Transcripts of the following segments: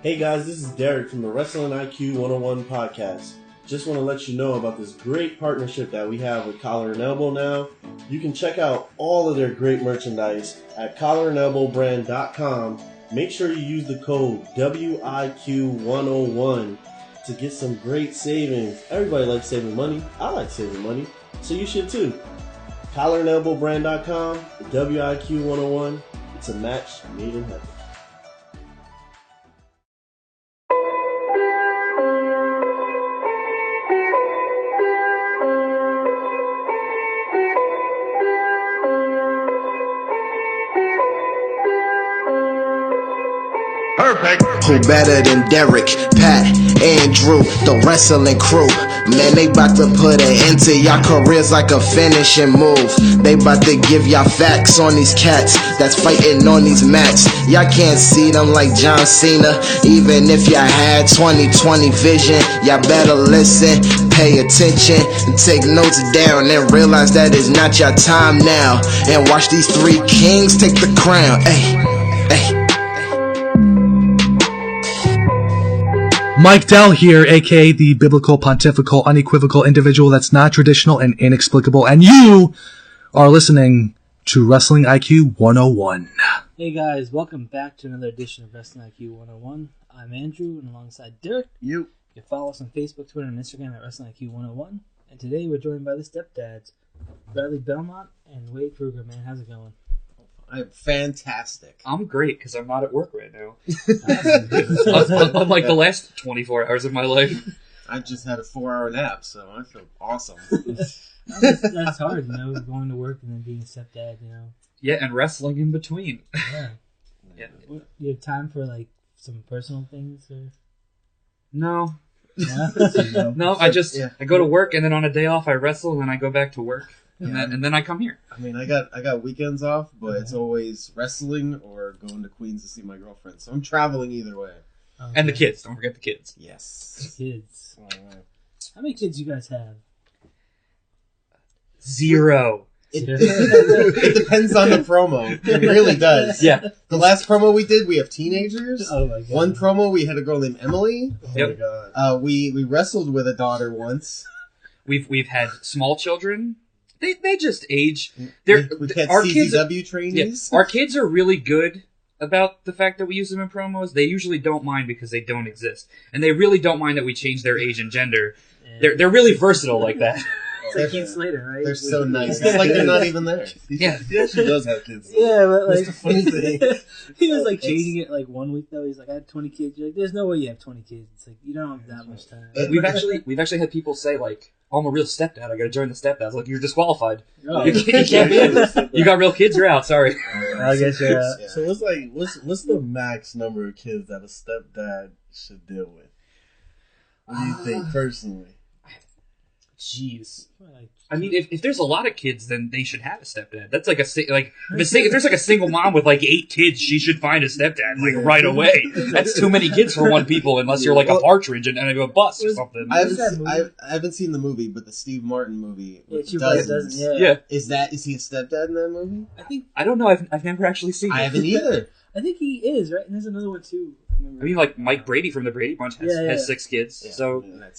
Hey guys, this is Derek from the Wrestling IQ 101 podcast. Just want to let you know about this great partnership that we have with Collar and Elbow now. You can check out all of their great merchandise at collarandelbowbrand.com. Make sure you use the code WIQ101 to get some great savings. Everybody likes saving money. I like saving money, so you should too. collarandelbowbrand.com, the WIQ101. It's a match made in heaven. Who better than Derek, Pat, Andrew, the wrestling crew? Man, they bout to put an end to y'all careers like a finishing move. They bout to give y'all facts on these cats that's fighting on these mats. Y'all can't see them like John Cena. Even if y'all had 20/20 vision, y'all better listen, pay attention, and take notes down and realize that it's not your time now. And watch these three kings take the crown. Hey, hey. Mike Dell here, aka the biblical, pontifical, unequivocal individual that's not traditional and inexplicable, and you are listening to Wrestling IQ 101. Hey guys, welcome back to another edition of Wrestling IQ 101. I'm Andrew, and alongside Derek, you can follow us on Facebook, Twitter, and Instagram at Wrestling IQ 101. And today we're joined by the Stepdads, Radley Belmont and Wade Krueger. Man, how's it going? I'm fantastic. I'm great because I'm not at work right now. Unlike the last 24 hours of my life. I just had a 4-hour nap, so I feel awesome. That's hard, you know, going to work and then being a stepdad, you know. Yeah, and wrestling in between. Yeah. You have time for, like, some personal things? Or? No. Yeah? No, I go to work, and then on a day off I wrestle, and then I go back to work. And then I come here. I mean, I got weekends off, but it's always wrestling or going to Queens to see my girlfriend. So I'm traveling either way. Okay. And the kids. Don't forget the kids. Yes. The kids. How many kids you guys have? 0. It depends on the promo. It really does. Yeah. The last promo we did, we have teenagers. Oh my god. One promo, we had a girl named Emily. Yep. Oh my god. We wrestled with a daughter once. We've had small children. They just age. We had CZW trainees. Yeah, our kids are really good about the fact that we use them in promos. They usually don't mind because they don't exist. And they really don't mind that we change their age and gender. Yeah. They're really versatile like that. It's like Keith Slater, right? They're so nice. It's like they're not even there. Yeah. He actually does have kids. Yeah, but like, That's the funny thing. he was like changing it like 1 week though. He's like, I had 20 kids. You're like, there's no way you have 20 kids. It's like, you don't have that much time. We've actually had people say like, "Oh, I'm a real stepdad. I got to join the stepdads." Like, you're disqualified. Oh. You can't be in. You got real kids. You're out. Sorry. I guess you're out. Yeah. So what's the max number of kids that a stepdad should deal with? What do you think personally? Jeez. I mean, if there's a lot of kids, then they should have a stepdad. That's like if there's like a single mom with like 8 kids, she should find a stepdad like right away. That's too many kids for one people, unless you're like a partridge and a bus or something. I haven't seen the movie, but the Steve Martin movie with Dozens. Yeah. Is he a stepdad in that movie? I don't know. I've never actually seen it. I haven't either. I think he is, right? And there's another one too. I mean, like Mike Brady from the Brady Bunch has 6 kids,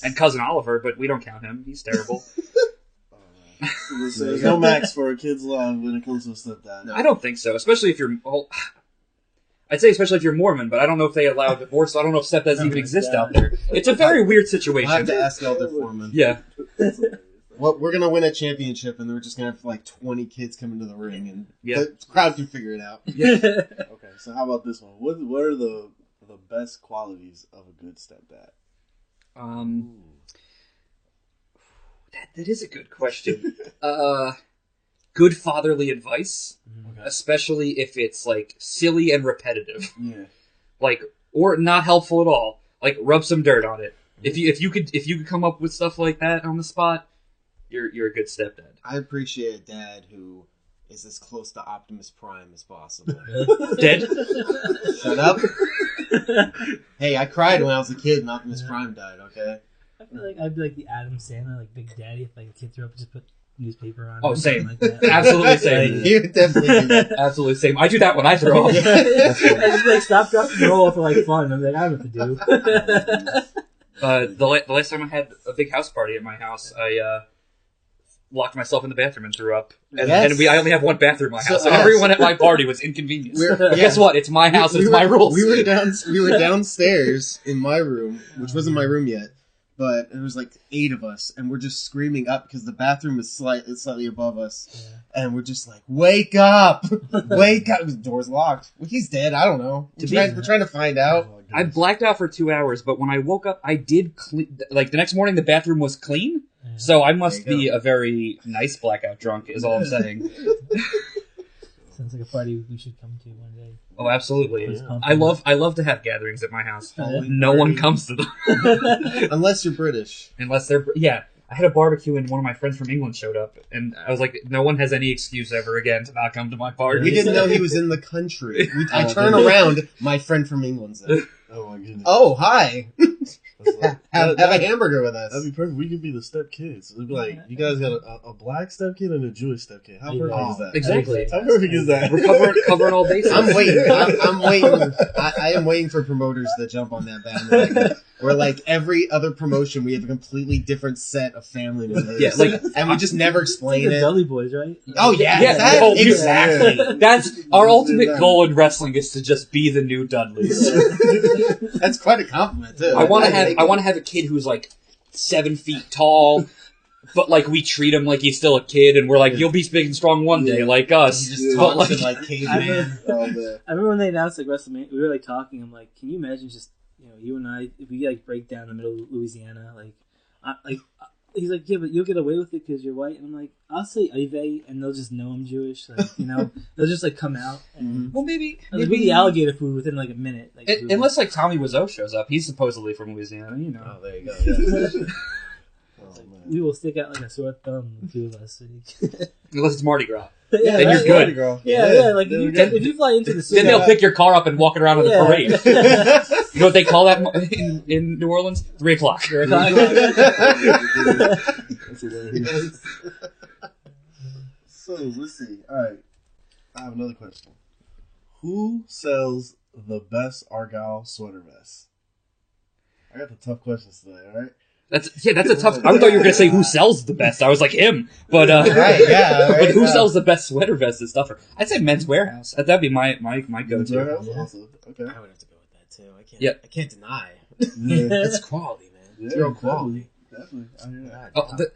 and cousin Oliver, but we don't count him. He's terrible. So there's no max for a kid's love when it comes to a stepdad. No. I don't think so, especially if you're. Well, I'd say especially if you're Mormon, but I don't know if they allow divorce. So I don't know if stepdads even exist out there. It's a very weird situation. I have to ask Elder Foreman. Yeah. Well, we're gonna win a championship, and we're just gonna have like 20 kids come into the ring, and the crowd can figure it out. Yeah. Okay, so how about this one? What are the best qualities of a good stepdad? That is a good question. Good fatherly advice, especially if it's like silly and repetitive. Yeah. Like, or not helpful at all. Like, rub some dirt on it. If you could come up with stuff like that on the spot, you're a good stepdad. I appreciate a dad who is as close to Optimus Prime as possible. Dead? Shut up. Hey, I cried when I was a kid and Optimus Prime died, okay? I feel like I'd be like the Adam Sandler, like Big Daddy, if like the kids are up, just put newspaper on. Oh, it, same. like that. Absolutely same. You definitely do that. Absolutely same. I do that when I throw up. I just like stop, drop, and roll for like fun. I'm like, I don't know what to do. The last time I had a big house party at my house, I locked myself in the bathroom and threw up. And I only have one bathroom in my house, so everyone at my party was inconvenienced. Guess what? It's my house. It's my rules. We were downstairs in my room, which wasn't my room yet, but it was like 8 of us, and we're just screaming up because the bathroom is slightly above us, and we're just like, "Wake up! Wake up!" The door's locked. Well, he's dead. I don't know. We're trying to find out. I blacked out for 2 hours, but when I woke up, I did clean. Like the next morning, the bathroom was clean. So I must be a very nice blackout drunk, is all I'm saying. Sounds like a party we should come to one day. Oh, absolutely. Yeah. I love to have gatherings at my house. No one comes to them. Unless you're British. Unless they're... Yeah. I had a barbecue and one of my friends from England showed up. And I was like, no one has any excuse ever again to not come to my party. We didn't know he was in the country. I turn around, my friend from England's there. Oh my goodness. Oh, hi. Like, have a hamburger with us. That'd be perfect. We could be the step kids. It'd be like, you guys got a black step kid and a Jewish step kid. How perfect is that? Exactly. How perfect is that? We're covering all bases. I'm waiting. I'm waiting. I am waiting for promoters to jump on that bandwagon. Where like every other promotion, we have a completely different set of family members. Yeah, like, and we just never explain the it. Dudley Boys, right? Oh yeah, exactly. That's our ultimate goal in wrestling is to just be the new Dudleys. That's quite a compliment too. I want to have a kid who's like 7 feet tall, but like we treat him like he's still a kid, and we're like, you'll be big and strong one day, like us. He just talks like caveman. I remember when they announced like WrestleMania, we were like talking. I'm like, can you imagine just you and I, if we like break down the middle of Louisiana, he's like, yeah, but you'll get away with it because you're white. And I'm like, I'll say Ivey, and they'll just know I'm Jewish. Like, they'll just like come out. And Well, maybe we'll eat alligator food within like a minute. Like, unless like Tommy Wiseau shows up, he's supposedly from Louisiana. Oh, there you go. Yeah. we will stick out like a sore thumb, the two of us. Unless it's Mardi Gras. Yeah, then you're good. Yeah. Like if you fly into the then they'll pick your car up and walk it around on the parade. You know what they call that in New Orleans? 3 o'clock. 3 o'clock. So let's see. All right, I have another question. Who sells the best argyle sweater vest? I got the tough questions today. All right. That's a tough. I thought you were gonna say who sells the best. I was like him, but right, but who sells the best sweater vest and stuff? I'd say Men's Warehouse. That'd be my go-to. Awesome. Okay. I would have to go with that too. I can't deny. Yeah. It's quality, man. Yeah, Real quality. Definitely.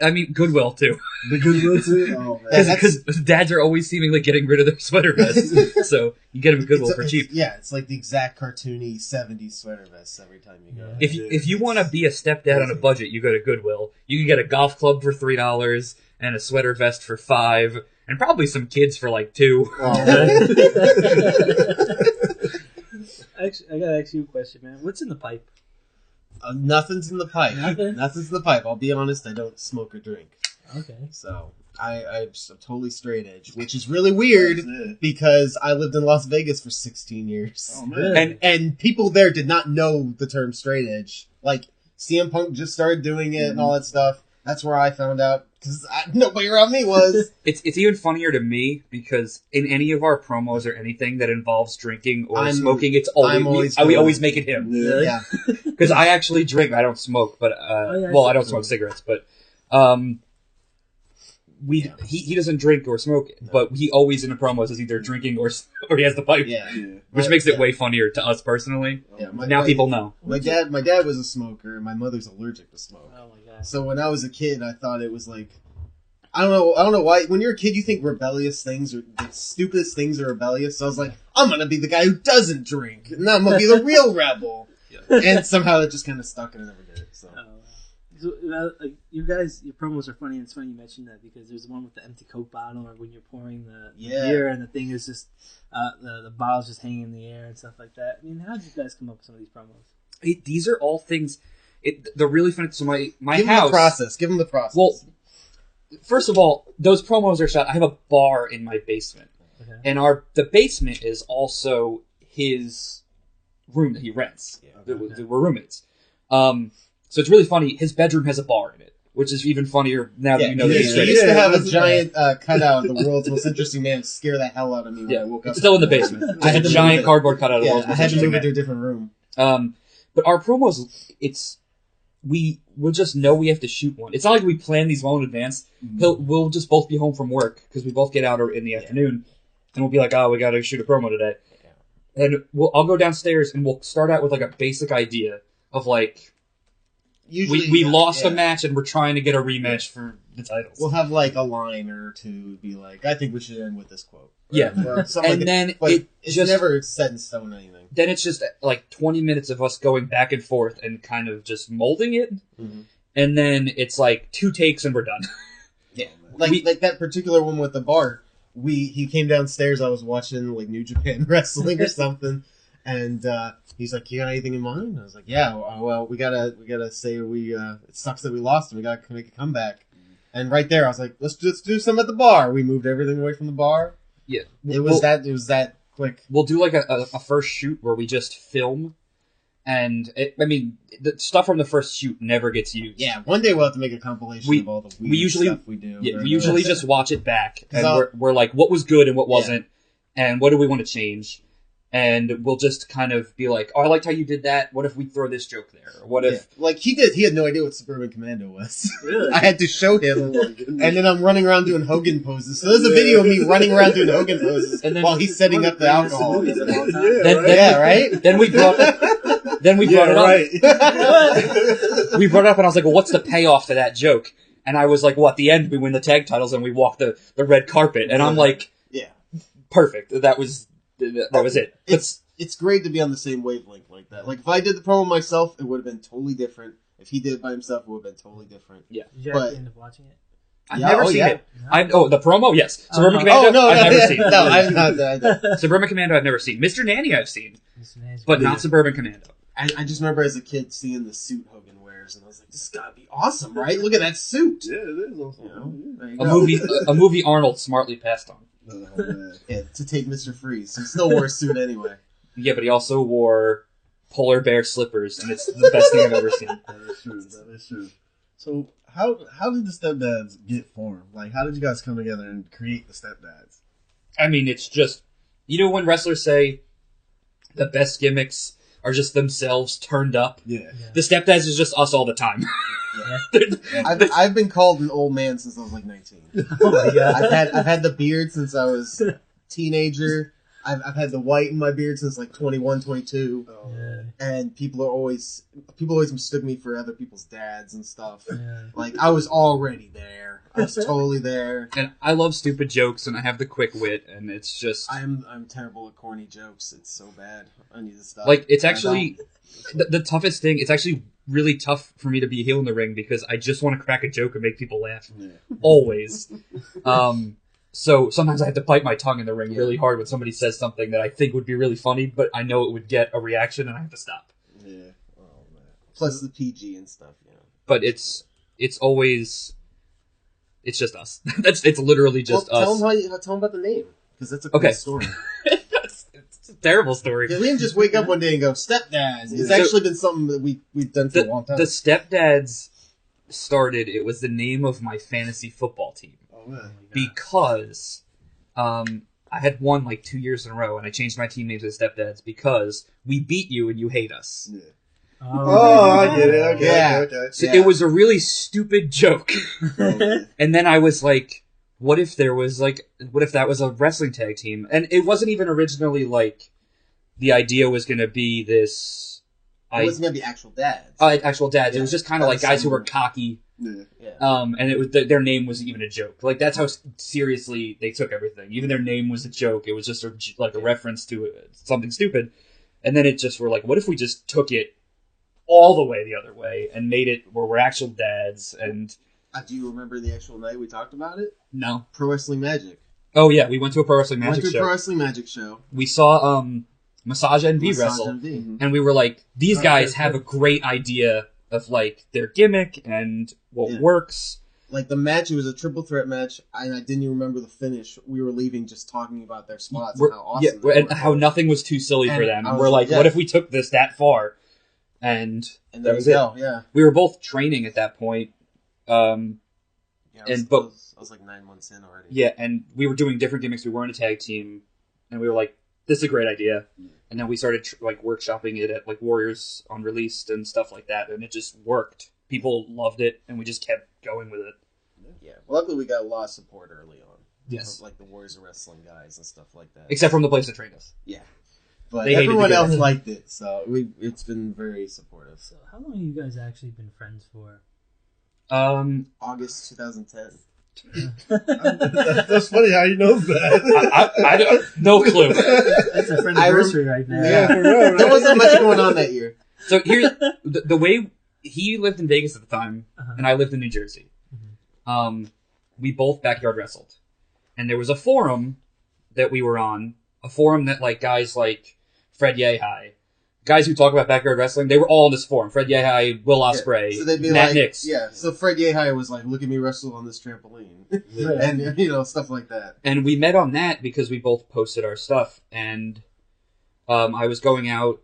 I mean Goodwill too. The Goodwill too. Oh man. Because dads are always seemingly getting rid of their sweater vests, so you get them at Goodwill for cheap. It's like the exact cartoony 70s sweater vests every time you go. If you want to be a stepdad on a budget, you go to Goodwill. You can get a golf club for $3 and a sweater vest for $5, and probably some kids for like $2. Actually, I gotta ask you a question, man. What's in the pipe? Nothing's in the pipe. Nothing? Nothing's in the pipe. I'll be honest, I don't smoke or drink. Okay. So I'm totally straight edge, which is really weird because I lived in Las Vegas for 16 years. Oh man. And people there did not know the term straight edge. Like CM Punk just started doing it and all that stuff. That's where I found out because nobody around me was. It's even funnier to me because in any of our promos or anything that involves drinking or smoking, we always make it him. Yeah. Because I actually drink. I don't smoke, but I don't smoke cigarettes, but he doesn't drink or smoke, but he always in the promos is either drinking or he has the pipe. Yeah. Which makes it way funnier to us personally. Yeah, people know. My dad was a smoker, and my mother's allergic to smoke. Oh my god. So when I was a kid, I thought it was like, I don't know why. When you're a kid, you think rebellious things or the stupidest things are rebellious. So I was like, I'm gonna be the guy who doesn't drink, and I'm gonna be the real rebel. And somehow it just kind of stuck, and I never did it. So. So, you guys, your promos are funny, and it's funny you mentioned that because there's one with the empty Coke bottle, or when you're pouring the beer, and the thing is just the bottle's just hanging in the air and stuff like that. I mean, how did you guys come up with some of these promos? These are all things. They're really funny. So my Give house. Give them the process. Well, first of all, those promos are shot. I have a bar in my basement, and the basement is also his room that he rents. We're roommates. So it's really funny. His bedroom has a bar in it. which is even funnier now that Yeah, you know he that used he's to Brady. have a giant cutout of the world's most interesting man scare the hell out of me when I woke up. It's still in the basement. I had It's a to giant move it. cardboard cutout of the Yeah, world's I most had to interesting move it to man. a different room. But our promos, we'll just know we have to shoot one. It's not like we plan these well in advance. We'll just both be home from work because we both get out in the afternoon, and we'll be like, oh, we got to shoot a promo today. And I'll go downstairs and we'll start out with like a basic idea of like, Usually, we lost a match and we're trying to get a rematch for the titles. We'll have like a line or two be like, I think we should end with this quote. Yeah. Or something And like then that. But it's just- never set in stone or anything. Then it's just like 20 minutes of us going back and forth and kind of just molding it. Mhm. And then it's like 2 takes and we're done. Yeah. Like that particular one with the bar. He came downstairs, I was watching like New Japan Wrestling or something, and he's like, "You got anything in mind?" I was like, "Yeah, well, we gotta say it sucks that we lost and we gotta make a comeback." And right there, I was like, "Let's just do some at the bar." We moved everything away from the bar. Yeah. It was that quick. We'll do like a first shoot where we just film. And, the stuff from the first shoot never gets used. Yeah, one day we'll have to make a compilation of all the weird stuff we do. Yeah, we usually just watch it back. And I'll- we're like, what was good and what wasn't? And what do we want to change? And we'll just kind of be like, oh, I liked how you did that. What if we throw this joke there? Or what if... Like, he had no idea what Suburban Commando was. Really? I had to show him, and then I'm running around doing Hogan poses. So there's a video of me running around doing Hogan poses And then- while he's setting up the alcohol. Then we brought it up. We brought it up, and I was like, well, what's the payoff to that joke? And I was like, well, at the end, we win the tag titles, and we walk the red carpet. And I'm like, Yeah. perfect. That was it. It's great to be on the same wavelength like that. Like, if I did the promo myself, it would have been totally different. If he did it by himself, it would have been totally different. Did you But- actually end up watching it? I've never seen it. No? The promo, yes. Suburban Commando, I've never seen. No, I've not. Suburban Commando, I've never seen. Mr. Nanny, I've seen, Mr. Nanny's but great. not Suburban Commando. I just remember as a kid seeing the suit Hogan wears, and I was like, this has got to be awesome, right? Look at that suit. Yeah, it is awesome. You know? There you A go. movie Arnold smartly passed on. Oh, man. Yeah, to take Mr. Freeze. He still wore a suit anyway. Yeah, but he also wore polar bear slippers, and it's the best thing I've ever seen. That is true. So, how did the Stepdads get formed? Like, how did you guys come together and create the Stepdads? I mean, it's just, when wrestlers say the best gimmicks are just themselves turned up, Yeah. the Stepdads is just us all the time. I've been called an old man since I was like 19. Oh my god. I've had the beard since I was a teenager. I've had the white in my beard since like 21, 22. Oh, Yeah. And people always mistook me for other people's dads and stuff. Yeah. Like, I was already there. I was totally there. And I love stupid jokes, and I have the quick wit, and it's just... I'm terrible at corny jokes. It's so bad. I need to stop. Like, it's actually... The toughest thing, it's actually really tough for me to be a heel in the ring because I just want to crack a joke and make people laugh. Yeah. Always. So sometimes I have to bite my tongue in the ring really hard when somebody says something that I think would be really funny, but I know it would get a reaction and I have to stop. Yeah. Oh, man. Plus the PG and stuff, But it's always... It's just us. It's literally just us. Tell them about the name. Because that's a Okay. cool story. It's a terrible story. Because we didn't just wake up one day and go, Stepdads. It's So- actually been something that we've done for a long time. The Stepdads started, it was the name of my fantasy football team. Oh, man. Because I had won like 2 years in a row, and I changed my team name to the Stepdads because we beat you and you hate us. Yeah. Oh, I get it. Okay. Yeah. Okay. So Yeah. it was a really stupid joke. Okay. And then I was like, what if that was a wrestling tag team? And it wasn't even originally like the idea was going to be this. It wasn't going to be actual dads. Actual dads. It was just kind of like That's guys who were similar. cocky. Yeah. Yeah. And it was their name was even a joke. Like that's how seriously they took everything. Even their name was a joke. It was just a reference to something stupid. And then it just were like, what if we just took it all the way the other way and made it where we're actual dads? And Do you remember the actual night we talked about it? no. Pro Wrestling Magic. Oh yeah, we went to a Pro Wrestling Went Magic to a show. Pro Wrestling Magic show. We saw Massage NV Massage wrestle, MV. and we were like, these Oh, guys okay. have a great idea of like their gimmick and what Yeah. works. Like the match, it was a triple threat match, and I didn't even remember the finish. We were leaving just talking about their spots and how awesome they and were. how nothing was too silly for And them. I And was we're like, like, yeah. what if we took this that far? And And that there was you it. go, yeah. We were both training at that point, I was like 9 months in already. Yeah, and we were doing different gimmicks. We weren't a tag team, and we were like, "This is a great idea." And then we started workshopping it at like Warriors on Released and stuff like that, and it just worked. People loved it, and we just kept going with it. Yeah, well, luckily we got a lot of support early on. Yes, like the Warriors of Wrestling guys and stuff like that. Except from the place that trained us. Yeah, but They everyone hated to else get it. liked it, so it's been very supportive. So how long have you guys actually been friends for? August 2010. That's funny how he knows that. I don't, no clue. That's a friend anniversary right there. Yeah, For real, right? there wasn't much going on that year. So here's the way he lived in Vegas at the time, and I lived in New Jersey. We both backyard wrestled, and there was a forum that we were on, a forum that like guys like Fred Yehai, guys who talk about backyard wrestling, they were all in this forum. Fred Yehai, Will Ospreay, So they'd be Matt like, Nix. yeah. So Fred Yehai was like, "Look at me wrestle on this trampoline," and stuff like that. And we met on that because we both posted our stuff, and I was going out.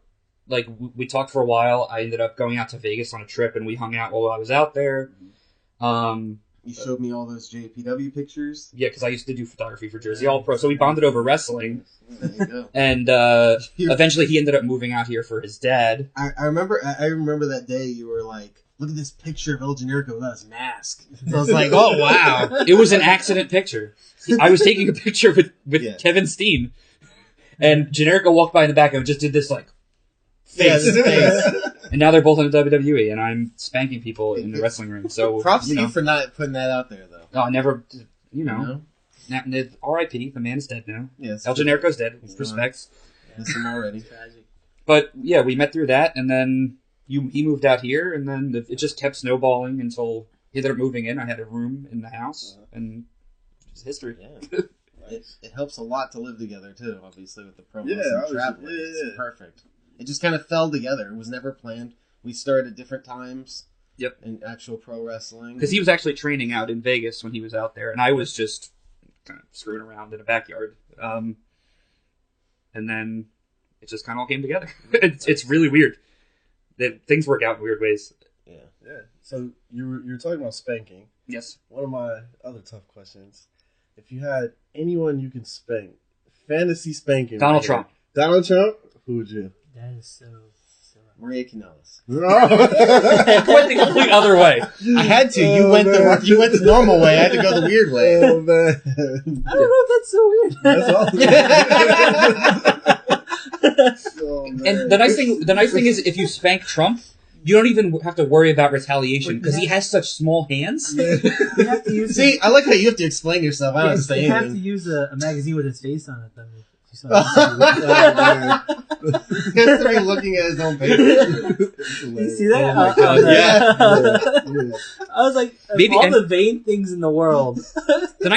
Like we talked for a while. I ended up going out to Vegas on a trip, and we hung out while I was out there. You showed me all those JPW pictures. Yeah, because I used to do photography for Jersey All Pro, so we bonded over wrestling. There you go. And eventually, he ended up moving out here for his dad. I remember that day you were like, "Look at this picture of El Generico without his mask." So I was like, "Oh wow!" It was an accident picture. I was taking a picture with Kevin Steen, and Generico walked by in the back and just did this like face. And now they're both in the WWE, and I'm spanking people in the wrestling room. So props to you for not putting that out there, though. I never, R.I.P. The man is dead now. Yes, El Generico's dead. Respects. Miss him already. Tragic. But yeah, we met through that, and then he moved out here, and then it just kept snowballing until he ended up moving in. I had a room in the house, and it's history. Yeah. It helps a lot to live together too. Obviously, with the promos and traveling, it's perfect. It just kind of fell together. It was never planned. We started at different times. Yep. In actual pro wrestling. Because he was actually training out in Vegas when he was out there, and I was just kind of screwing around in a backyard. And then it just kind of all came together. It's really weird. That things work out in weird ways. Yeah. So you were talking about spanking. Yes. One of my other tough questions: if you had anyone you can spank, fantasy spanking, Donald Trump. Donald Trump. Who would you? That is so. Maria Kanellis. Went the complete other way. I had to. You went the normal way. I had to go the weird way. Oh man! I don't know if that's so weird. That's awesome. Oh, man. And the nice thing is, if you spank Trump, you don't even have to worry about retaliation because he has such small hands. You have to use. See, I like how you have to explain yourself. I don't have to say You have to anything. use a magazine with his face on it, though. He has to be looking at his own paper. You see that? Oh my God, Yeah. I was like, of Maybe- all and- the vain things in the world. The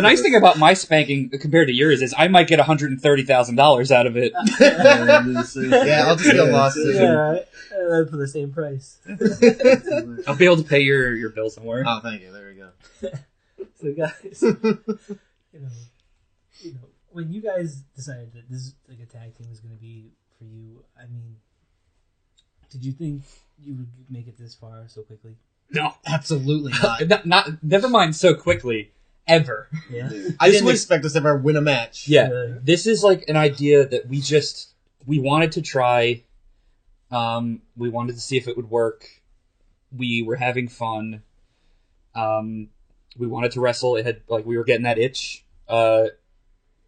nice thing about my spanking compared to yours is I might get $130,000 out of it. Yeah, I'll just get lost. Yeah, right. For the same price. I'll be able to pay your bill somewhere. Oh, thank you. There we go. So guys, you know, when you guys decided that this like a tag team was going to be for you, I mean, did you think you would make it this far so quickly? No, Absolutely not. never mind. So quickly, ever. Yeah. I didn't expect us to ever win a match. Yeah, Really? this is like an idea that we wanted to try. We wanted to see if it would work. We were having fun. We wanted to wrestle. It had we were getting that itch.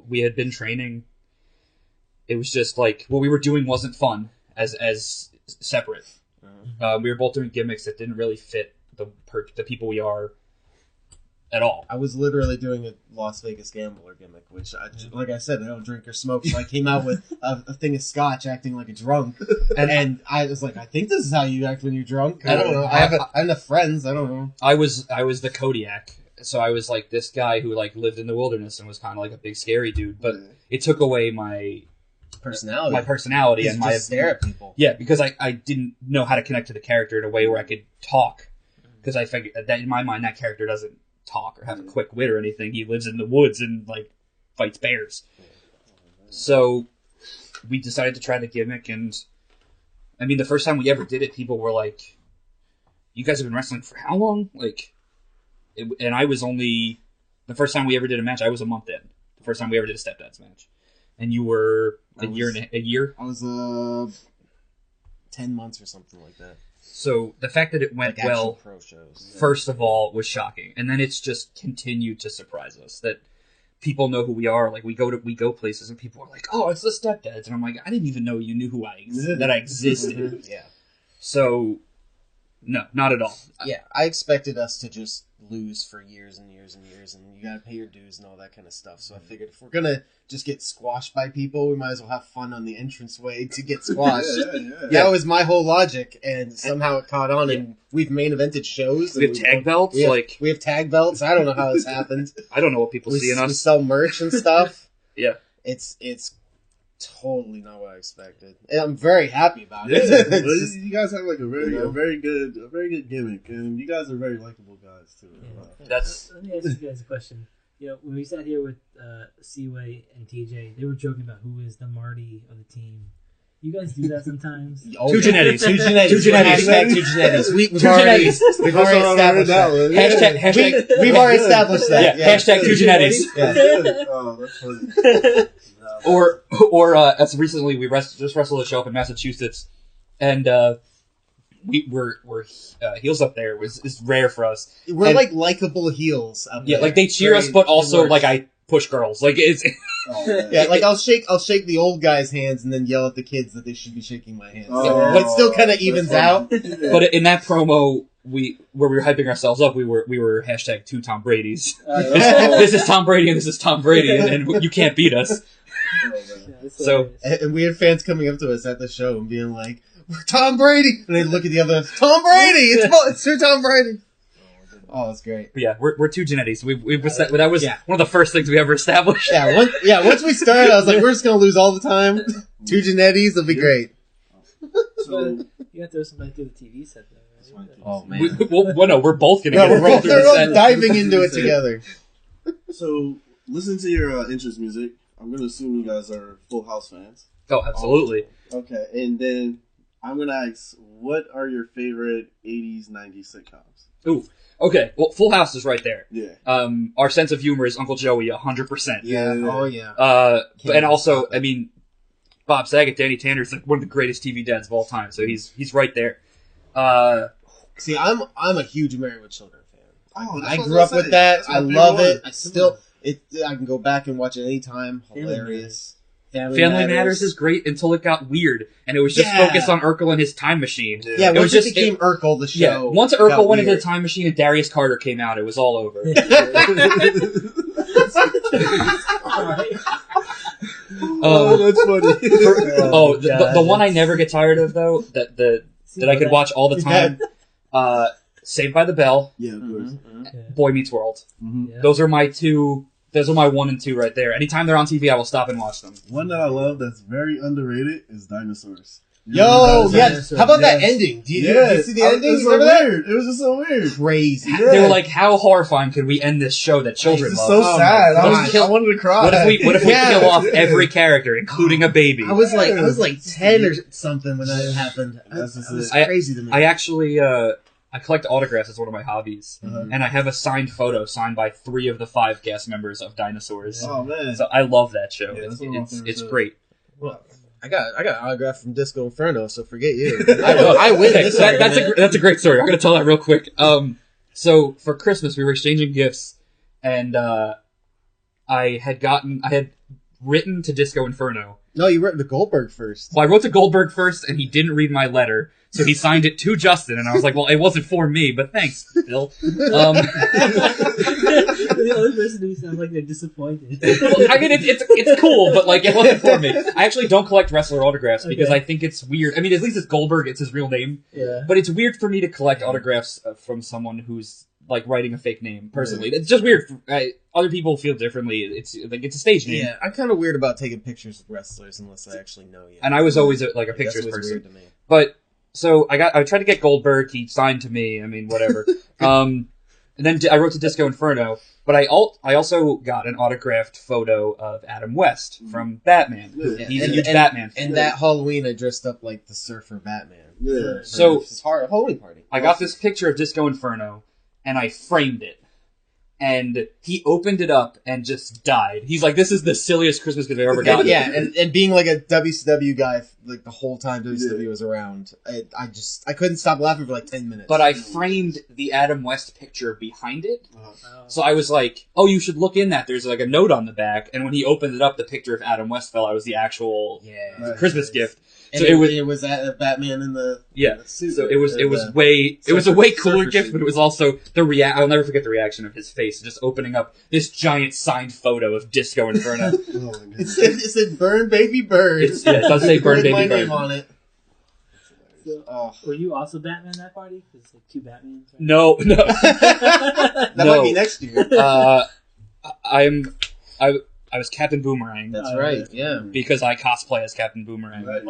We had been training. It was just like what we were doing wasn't fun as separate. We were both doing gimmicks that didn't really fit the people we are at all. I was literally doing a Las Vegas gambler gimmick, which, like I said, I don't drink or smoke, so I came out with a thing of scotch acting like a drunk. And I was like, I think this is how you act when you're drunk. I don't know. I have enough friends. I don't know. I was the Kodiak. So I was like this guy who lived in the wilderness and was kind of like a big scary dude, but it took away my personality and my stare at people. Yeah, because I didn't know how to connect to the character in a way where I could talk. Because I figured that in my mind that character doesn't talk or have a quick wit or anything. He lives in the woods and fights bears. So we decided to try the gimmick, and I mean the first time we ever did it, people were like, "You guys have been wrestling for how long?" and I was only the first time we ever did a match. I was a month in. The first time we ever did a Stepdads match, and you were a year. I was 10 months or something like that. So the fact that it went Like well, pro shows. first of all, was shocking, and then it's just continued to surprise us that people know who we are. Like we go places, and people are like, "Oh, it's the Stepdads," and I'm like, "I didn't even know you knew who that I existed." Yeah. So, no, not at all. Yeah, I expected us to just lose for years and years and years, and you gotta pay your dues and all that kind of stuff. So I figured if we're gonna just get squashed by people, we might as well have fun on the entranceway to get squashed. That was my whole logic, and somehow it caught on, and we've main evented shows. We have tag belts? We have tag belts. I don't know how this happened. I don't know what people see in We us. sell merch and stuff. Yeah. It's totally not what I expected. And I'm very happy about it. You guys have like a very good gimmick, and you guys are very likable guys too. Yeah. Let me ask you guys a question. When we sat here with Seaway and TJ, they were joking about who is the Marty of the team. You guys do that sometimes? Two genetics. Two genetics. We've already established that. Hashtag. We've already established that. Yeah. Hashtag two genetics. Oh, that's funny. Or as recently we just wrestled a show up in Massachusetts, and we're heels up there is rare for us. We're like likable heels up there. Yeah, like they cheer us, but also like I push girls. Like it's yeah, like I'll shake the old guys' hands and then yell at the kids that they should be shaking my hands. Oh, but it still kind of evens out. But in that promo, where we were hyping ourselves up, we were hashtag two Tom Brady's. This is Tom Brady and this is Tom Brady, and you can't beat us. So and we had fans coming up to us at the show and being like, "We're Tom Brady," and they look at the other, "Tom Brady, it's Sir Tom Brady." Oh, that's great. But yeah, we're two genetics. That was one of the first things we ever established. Once we started, I was like, we're just gonna lose all the time. Two genetics will be great. So you have to throw somebody through the TV set, though, right? Oh man. We're both gonna We're get through the all set. diving into it together. So, listen to your interest music. I'm going to assume you guys are Full House fans. Oh, absolutely. Okay, and then I'm going to ask, what are your favorite 80s, 90s sitcoms? Ooh. Okay, well, Full House is right there. Yeah. Our sense of humor is Uncle Joey, 100%. Yeah. Oh yeah. And also, I mean, Bob Saget, Danny Tanner is like one of the greatest TV dads of all time, so he's right there. See, I'm a huge Married with Children fan. Oh, I grew up with that. That's I my love favorite it. one. I can go back and watch it anytime. Hilarious. Family Matters is great until it got weird, and it was just focused on Urkel and his time machine. Yeah, it was just became Urkel, the show. Yeah, once Urkel went into the time machine and Darius Carter came out, it was all over. That's funny. The one I never get tired of though, that I could watch all the time, Saved by the Bell, Yeah, of course. Boy Meets World. Mm-hmm. Yeah. Those are my two. Those are my 1 and 2 right there. Anytime they're on TV, I will stop and watch them. One that I love that's very underrated is Dinosaurs. Yo, yes. How about that ending? Did you see the ending? It was so weird. It was just so weird. Crazy. Yeah. They were like, "How horrifying could we end this show that children It's love?" so sad. I wanted to cry. What if we Yeah. kill off every character, including a baby? I was like 10 or something when that happened. That's just It was it. crazy to me. I actually I collect autographs as one of my hobbies, Mm-hmm. and I have a signed photo signed by 3 of the 5 cast members of Dinosaurs. Oh man. So I love that show. Yeah, that's one of my favorite It's shows. great. Well, I got an autograph from Disco Inferno, so forget you. I win Okay, this. that's a great story. I'm going to tell that real quick. So for Christmas we were exchanging gifts, and I had written to Disco Inferno. No, you wrote to Goldberg first. Well, I wrote to Goldberg first, and he didn't read my letter, so he signed it to Justin, and I was like, well, it wasn't for me, but thanks, Bill. The other person who sounds like they're disappointed. Well, I mean, it's cool, but like, it wasn't for me. I actually don't collect wrestler autographs because I think it's weird. I mean, at least it's Goldberg, it's his real name. Yeah. But it's weird for me to collect autographs from someone who's like writing a fake name, personally. It's just weird. Other people feel differently. It's like, it's a stage name. Yeah, I'm kind of weird about taking pictures with wrestlers unless I actually know you. And I was always a pictures That's what's person. weird to me. But so I tried to get Goldberg. He signed to me. I mean, whatever. And then I wrote to Disco Inferno. But I also got an autographed photo of Adam West from Batman. Yeah. He's a huge Batman fan. And that Halloween, I dressed up like the Surfer Batman. Yeah. For So- his Halloween party. I got this picture of Disco Inferno, and I framed it. and he opened it up and just died. He's like, this is the silliest Christmas gift I've ever gotten. Yeah, and being like a WCW guy, like the whole time WCW was around, I couldn't stop laughing for like 10 minutes. But I framed the Adam West picture behind it. So I was like, oh, you should look in that. There's like a note on the back. And when he opened it up, the picture of Adam West fell out. It was the actual Christmas gift. And so it was Batman in the suit. So it was a way cooler gift, but it was also I'll never forget the reaction of his face, just opening up this giant signed photo of Disco Inferno. It said "Burn, baby, burn." It does say "Burn, baby, my burn" name on it. Were you also Batman that party? Because like 2 Batmans. Right? No. That might be next year. I was Captain Boomerang. That's right. Yeah. Because I cosplay as Captain Boomerang. Right.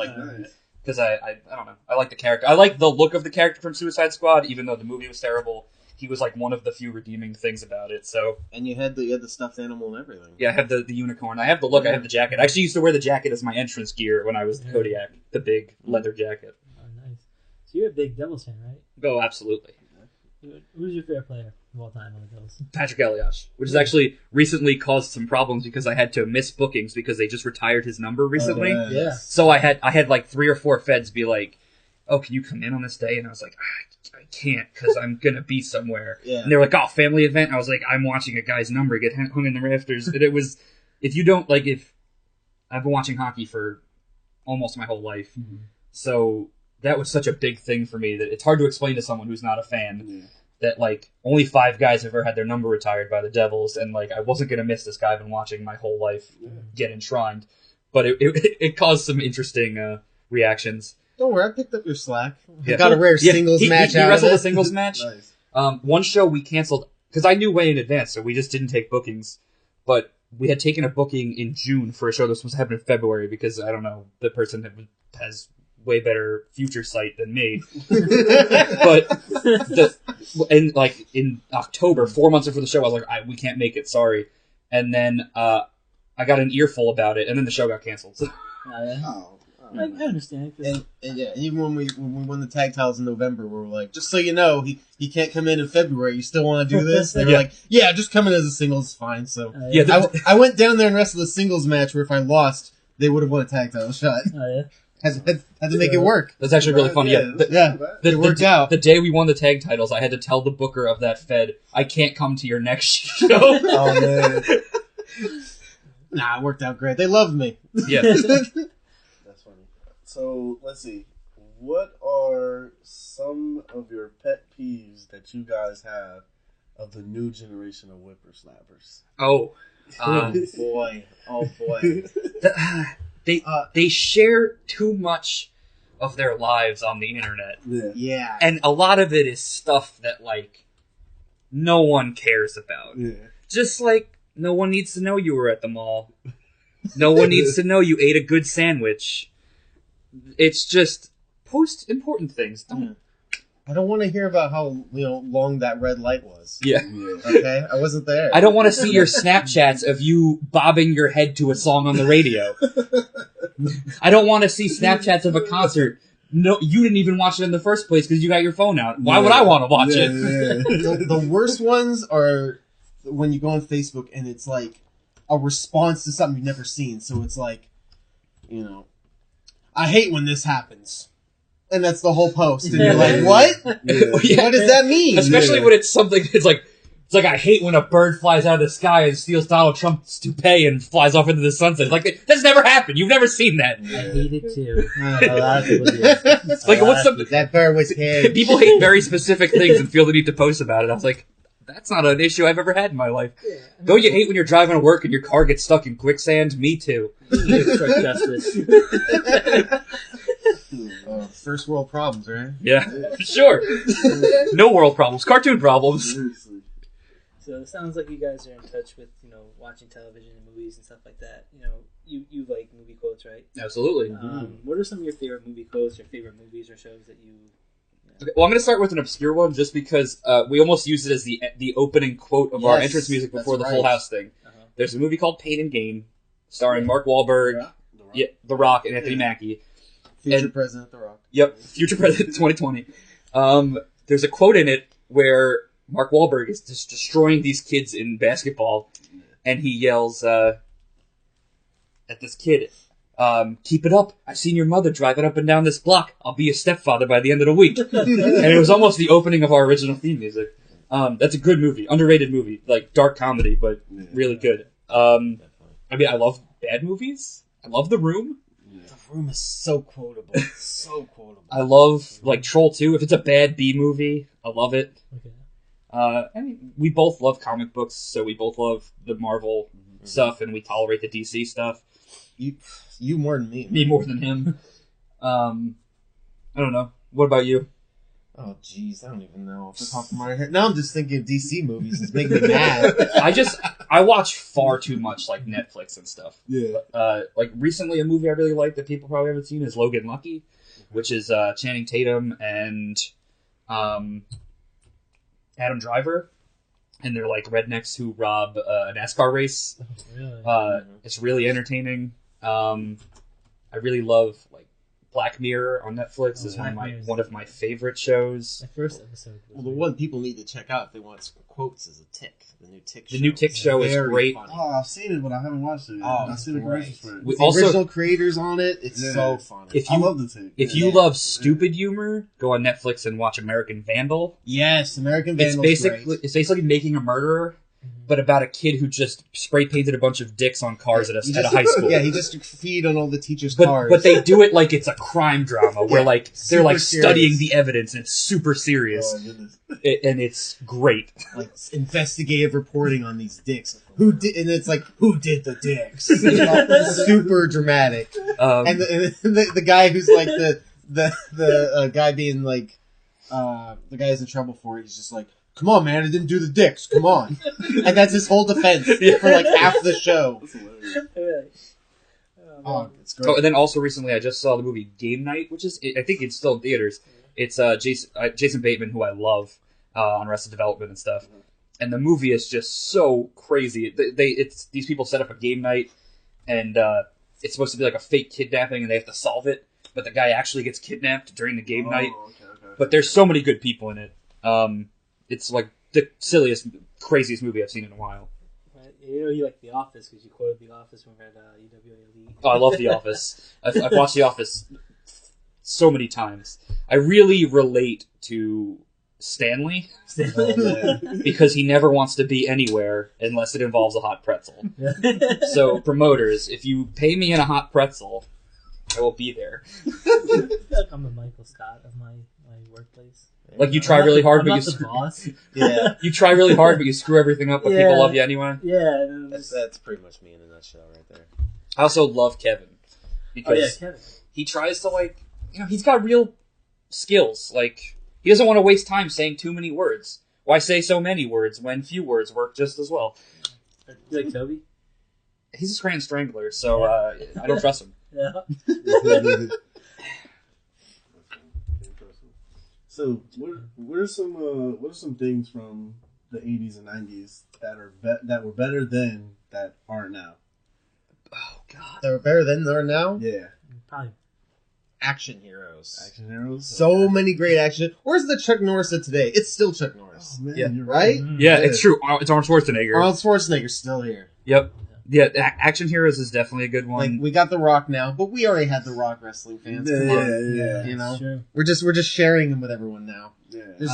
Because I don't know. I like the character. I like the look of the character from Suicide Squad, even though the movie was terrible. He was like one of the few redeeming things about it. So. And you had the stuffed animal and everything. Yeah, I have the unicorn. I have the look. I have the jacket. I actually used to wear the jacket as my entrance gear when I was the Kodiak, the big leather jacket. Oh, nice. So you're a big Devils fan, right? Oh, absolutely. Who's your favorite player of all time on the Devils? Patrick Elias, which has actually recently caused some problems because I had to miss bookings because they just retired his number recently. Yeah. So I had like 3 or 4 feds be like, "Oh, can you come in on this day?" And I was like, "I can't because I'm gonna be somewhere." Yeah. And they were like, "Oh, family event." I was like, "I'm watching a guy's number get hung in the rafters." And it was, if I've been watching hockey for almost my whole life, so that was such a big thing for me that it's hard to explain to someone who's not a fan that like only 5 guys have ever had their number retired by the Devils, and like I wasn't gonna miss this guy I've been watching my whole life get enshrined. But it caused some interesting reactions. Don't worry, I picked up your slack. Yeah. Got a rare singles match he out wrestled of a it. singles match. Nice. One show we canceled because I knew way in advance, so we just didn't take bookings. But we had taken a booking in June for a show that was supposed to happen in February because I don't know, the person has way better future sight than me. But in October, 4 months before the show, I was like, we can't make it, sorry. And then I got an earful about it, and then the show got canceled. So. I understand. And even when we won the tag titles in November, we were like, just so you know, he can't come in February. You still want to do this? They were like, yeah, just come in as a singles is fine. So I went down there and wrestled a singles match where if I lost, they would have won a tag title shot. Oh yeah. Had to make it work. That's actually really funny. It worked out. The day we won the tag titles, I had to tell the booker of that fed, I can't come to your next show. Oh man. Nah, it worked out great. They loved me. Yeah. That's funny. So let's see. What are some of your pet peeves that you guys have of the new generation of whippersnappers? Oh boy. They share too much of their lives on the internet. Yeah. And a lot of it is stuff that, like, no one cares about. Yeah. Just like, no one needs to know you were at the mall. No one needs to know you ate a good sandwich. It's just, post important things. I don't want to hear about how long that red light was. Yeah. Okay? I wasn't there. I don't want to see your Snapchats of you bobbing your head to a song on the radio. I don't want to see Snapchats of a concert. No, you didn't even watch it in the first place because you got your phone out. Why would I want to watch it? The worst ones are when you go on Facebook and it's like a response to something you've never seen. So it's like, I hate when this happens. And that's the whole post. And you're like, what? What does that mean? Especially when it's something, it's like I hate when a bird flies out of the sky and steals Donald Trump's toupee and flies off into the sunset. Like, that's never happened. You've never seen that. I hate it too. A lot of people do. Like, what's something? That bird was hid. People hate very specific things and feel the need to post about it. I was like, that's not an issue I've ever had in my life. Yeah. Don't you hate when you're driving to work and your car gets stuck in quicksand? Me too. Justice. First world problems, right? Yeah, sure. No world problems. Cartoon problems. So it sounds like you guys are in touch with, watching television and movies and stuff like that. You like movie quotes, right? Absolutely. What are some of your favorite movie quotes or favorite movies or shows that you... Okay, well, I'm going to start with an obscure one just because we almost used it as the opening quote of our entrance music before the Full House thing. Uh-huh. There's a movie called Pain and Gain starring Mark Wahlberg, The Rock, and Anthony Mackie. Future President The Rock. Yep, future president 2020. There's a quote in it where Mark Wahlberg is just destroying these kids in basketball, and he yells at this kid, keep it up. I've seen your mother driving up and down this block. I'll be your stepfather by the end of the week. And it was almost the opening of our original theme music. That's a good movie. Underrated movie. Like, dark comedy, but really good. I mean, I love bad movies. I love The Room. The Room is so quotable. So quotable. I love, like, Troll 2. If it's a bad B movie, I love it. Okay. I mean, we both love comic books, so we both love the Marvel stuff, and we tolerate the DC stuff. You more than me. Me more than him. I don't know. What about you? Oh, jeez, I don't even know off the top of my head. Now I'm just thinking of DC movies. It's making me mad. I watch far too much, like, Netflix and stuff. Yeah. Like, recently a movie I really like that people probably haven't seen is Logan Lucky, which is Channing Tatum and Adam Driver. And they're, like, rednecks who rob a NASCAR race. Really? It's really entertaining. I really love, like, Black Mirror on Netflix is one of my favorite shows. My first episode. Well, the one people need to check out if they want quotes is a Tick. The new Tick show. The new Tick show is great. Funny. Oh, I've seen it, but I haven't watched it yet. Oh, I've seen the commercials for it. We The also, original creators on it. It's so funny. I love the Tick. if you love stupid humor, go on Netflix and watch American Vandal. Yes, American Vandal's It's basically Making a Murderer, but about a kid who just spray painted a bunch of dicks on cars at a high school. Yeah, he just feed on all the teachers' cars. But they do it like it's a crime drama, where like they're Super like serious. studying the evidence and it's super serious, Oh, my goodness. and it's great. like investigative reporting on these dicks. Who did? And it's like, who did the dicks? Super dramatic. And the guy who's like the guy being like the guy who's in trouble for it. He's just like, come on, man, I didn't do the dicks. Come on, and that's his whole defense for like half the show. That's hilarious. Really? Oh, it's great. Oh, and then also recently I just saw the movie Game Night, which is I think it's still in theaters. It's Jason Bateman, who I love on Arrested Development and stuff. And the movie is just so crazy. It's these people set up a game night, and it's supposed to be like a fake kidnapping, and they have to solve it. But the guy actually gets kidnapped during the game night. Okay. But there's so many good people in it. It's like the silliest, craziest movie I've seen in a while. You know you like The Office because you quoted The Office when we were at UWA Elite. Oh, I love The Office. I've watched The Office so many times. I really relate to Stanley because he never wants to be anywhere unless it involves a hot pretzel. So, promoters, if you pay me in a hot pretzel, I will be there. I'm the Michael Scott of my workplace. Like, you try really hard, I'm but not you the screw. boss. Yeah, You try really hard, but you screw everything up. But people love you anyway. Yeah. that's pretty much me in a nutshell right there. I also love Kevin because Kevin. he tries to, like, he's got real skills. Like, he doesn't want to waste time saying too many words. Why say so many words when few words work just as well? You like Toby? He's a Scranton Strangler, so I don't trust him. Yeah. So, what are some things from the 80s and 90s that were better then that aren't now? Oh, God. They're better than they're now. Yeah, Probably. Action heroes. action heroes. So many great action. Where's the Chuck Norris of today? It's still Chuck Norris. Oh, man, Yeah. you're Right? Yeah, it's true. It's Arnold Schwarzenegger. Arnold Schwarzenegger's still here. Yep. Yeah, Action Heroes is definitely a good Like one. we got The Rock now, but we already had The Rock wrestling fans. Come on. Yeah. You know, Sure. we're just sharing them with everyone now. Yeah. There's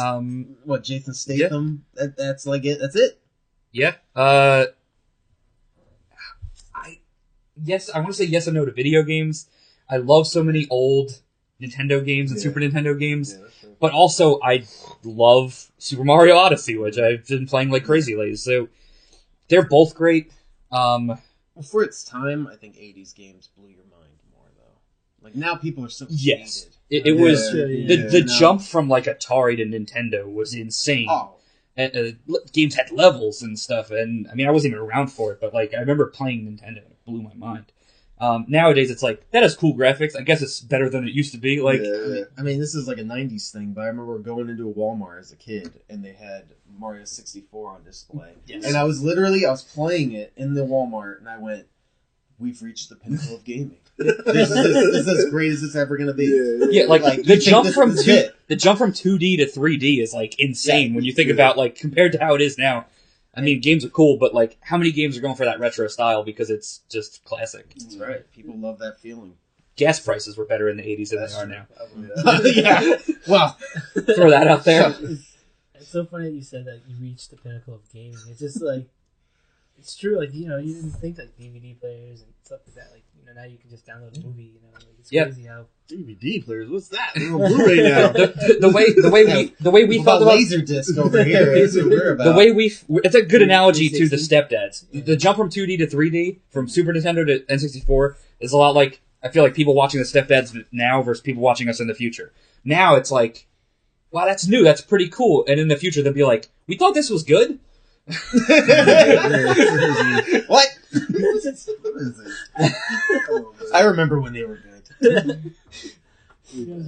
what Jason Yeah. Statham. That's like it. That's it. Yeah. I want to say yes and no to video games. I love so many old Nintendo games and Yeah. Super Nintendo games, Yeah, that's true. but also I love Super Mario Odyssey, which I've been playing like crazy lately. So they're both great. Well, for its time, I think 80s games blew your mind more though. Like now, people are so Yes. jaded. It was Yeah, the no. jump from like Atari to Nintendo was insane. Oh, And, games had levels and stuff, and I mean I wasn't even around for it, but like I remember playing Nintendo, and it blew my mind. Nowadays it's like that has cool graphics. I guess it's better than it used to be. Like Yeah. I mean, this is like a 90s thing, but I remember going into a Walmart as a kid, and they had Mario 64 on display. Yes. And I was playing it in the Walmart, and I went, we've reached the pinnacle of gaming. This is as great as it's ever going to be. Yeah, like the jump from this is the jump from 2D to 3D is like insane when you think about like compared to how it is now. I mean, games are cool, but like how many games are going for that retro style because it's just classic? That's right. People love that feeling. Gas prices were better in the 80s than they are now. Yeah. Well, throw that out there. It's so funny that you said that you reached the pinnacle of gaming. It's just like, it's true. Like, you didn't think like DVD players and stuff like that. Like, now you can just download a movie. Like, it's crazy how DVD players. What's that? We're on Blu-ray now. the way we thought about Laserdisc over here. That's what we're about. The way it's a good analogy to the Stepdads. The jump from 2D to 3D from Super Nintendo to N64 is a lot like, I feel like people watching the Stepdads now versus people watching us in the future. Now it's like, wow, that's new. That's pretty cool. And in the future, they'll be like, we thought this was good. What? I remember when they were good.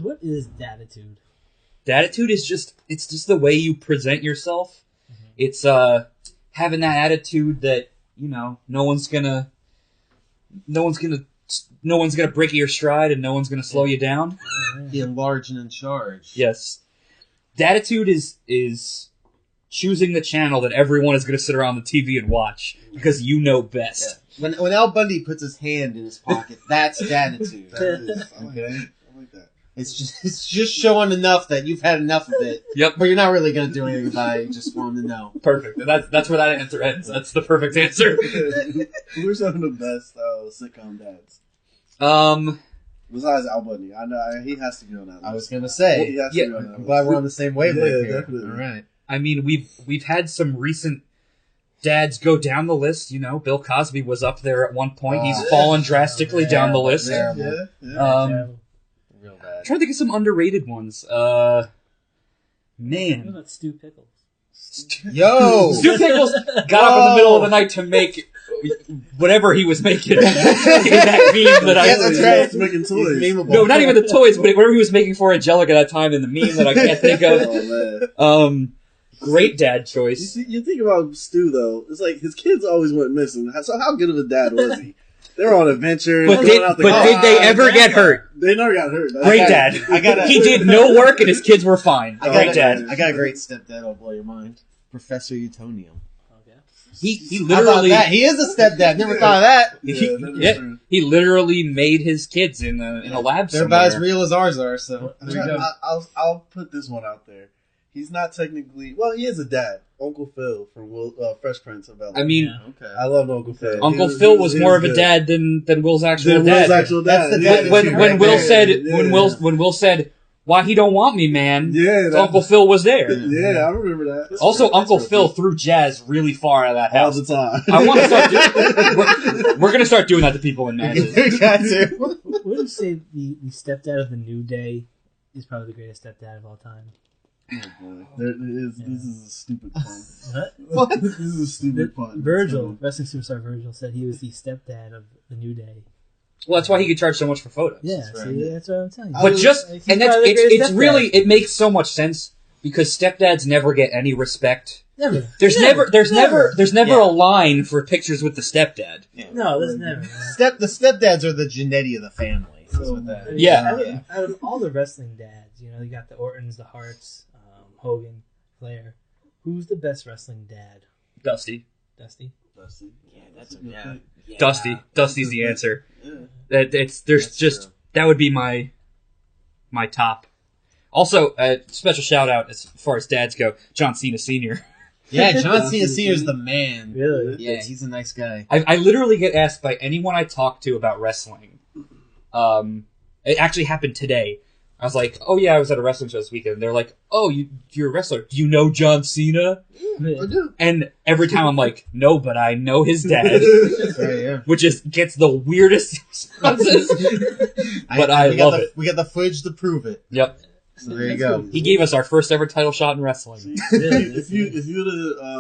What is Datitude? Datitude is just the way you present yourself. Mm-hmm. It's having that attitude that, no one's gonna break your stride and no one's gonna slow you down. Being large and in charge. Yes. Datitude is choosing the channel that everyone is going to sit around the TV and watch because you know best. Yeah. When Al Bundy puts his hand in his pocket, that's Datitude. Okay. I like that. It's just showing enough that you've had enough of it. Yep. But you're not really going to do anything about it. You just want them to know. Perfect. That's where that answer ends. That's the perfect answer. Who are some of the best sitcom dads? Besides Al Bundy, I know he has to be on that list. I was going to say. I'm glad we're on the same wavelength here. Definitely. All right. I mean, we've had some recent dads go down the list. Bill Cosby was up there at one point. He's fallen drastically down the list. Yeah. Real bad. I'm trying to think of some underrated ones. What Man. about Stu Pickles? Yo! Stu Pickles got up in the middle of the night to make whatever he was making. That meme that Yeah, that's right. He's making toys. He's memeable. No, not even the toys, but whatever he was making for Angelica at that time in the meme that I can't think of. Oh, man. Great dad choice. You think about Stu, though. It's like his kids always went missing. So how good of a dad was he? They were on adventures. But did they ever get hurt? They never got hurt. Great dad. He did no work and his kids were fine. Great dad. I got a great stepdad. I'll blow your mind. Professor Utonium. Okay. He How about literally that? He is a stepdad. Never thought of that. he literally made his kids in a lab They're somewhere. about as real as ours are. So there you go. I'll put this one out there. He's not technically... Well, he is a dad. Uncle Phil from Fresh Prince of Bel-Air. I mean, Okay. I loved Uncle Phil. Uncle Phil was more of a dad than Will's actual dad. Will's actual dad. That's the dad. When Will said when Will said, "Why he don't want me, man?" Yeah, Uncle Phil was there. Yeah, I remember that. Also, Uncle Phil threw jazz really far out of that all house. the time. I want to start. We're gonna start doing that to people in matches. We got to. Wouldn't you say the stepdad of the new day is probably the greatest stepdad of all time? This is a stupid pun. What? This is a stupid pun. Virgil, wrestling superstar Virgil, said he was the stepdad of the new day. Well, that's why he could charge so much for photos. Yeah, that's what I'm telling you. But He's it's probably the greatest it's stepdad. really it makes so much sense because stepdads never get any respect. Never. There's never a line for pictures with the stepdad. No, there's never. The stepdads are the Genetti of the family. That's what that is. Yeah. Out of all the wrestling dads, you got the Ortons, the Harts, Hogan, Flair. Who's the best wrestling dad? Dusty. Dusty? Yeah, that's yeah. Dusty. Dusty's the answer. Yeah. That would be my top. Also, special shout out as far as dads go, John Cena Sr. Yeah, John Cena Sr.'s the man. Really? Yeah, he's a nice guy. I literally get asked by anyone I talk to about wrestling. It actually happened today. I was like, oh yeah, I was at a wrestling show this weekend. They're like, oh, you're a wrestler. Do you know John Cena? I do. And every time I'm like, no, but I know his dad. Yeah. Which gets the weirdest responses. But I love it. We got the footage to prove it. Yep. So there you go. He gave us our first ever title shot in wrestling. If you would have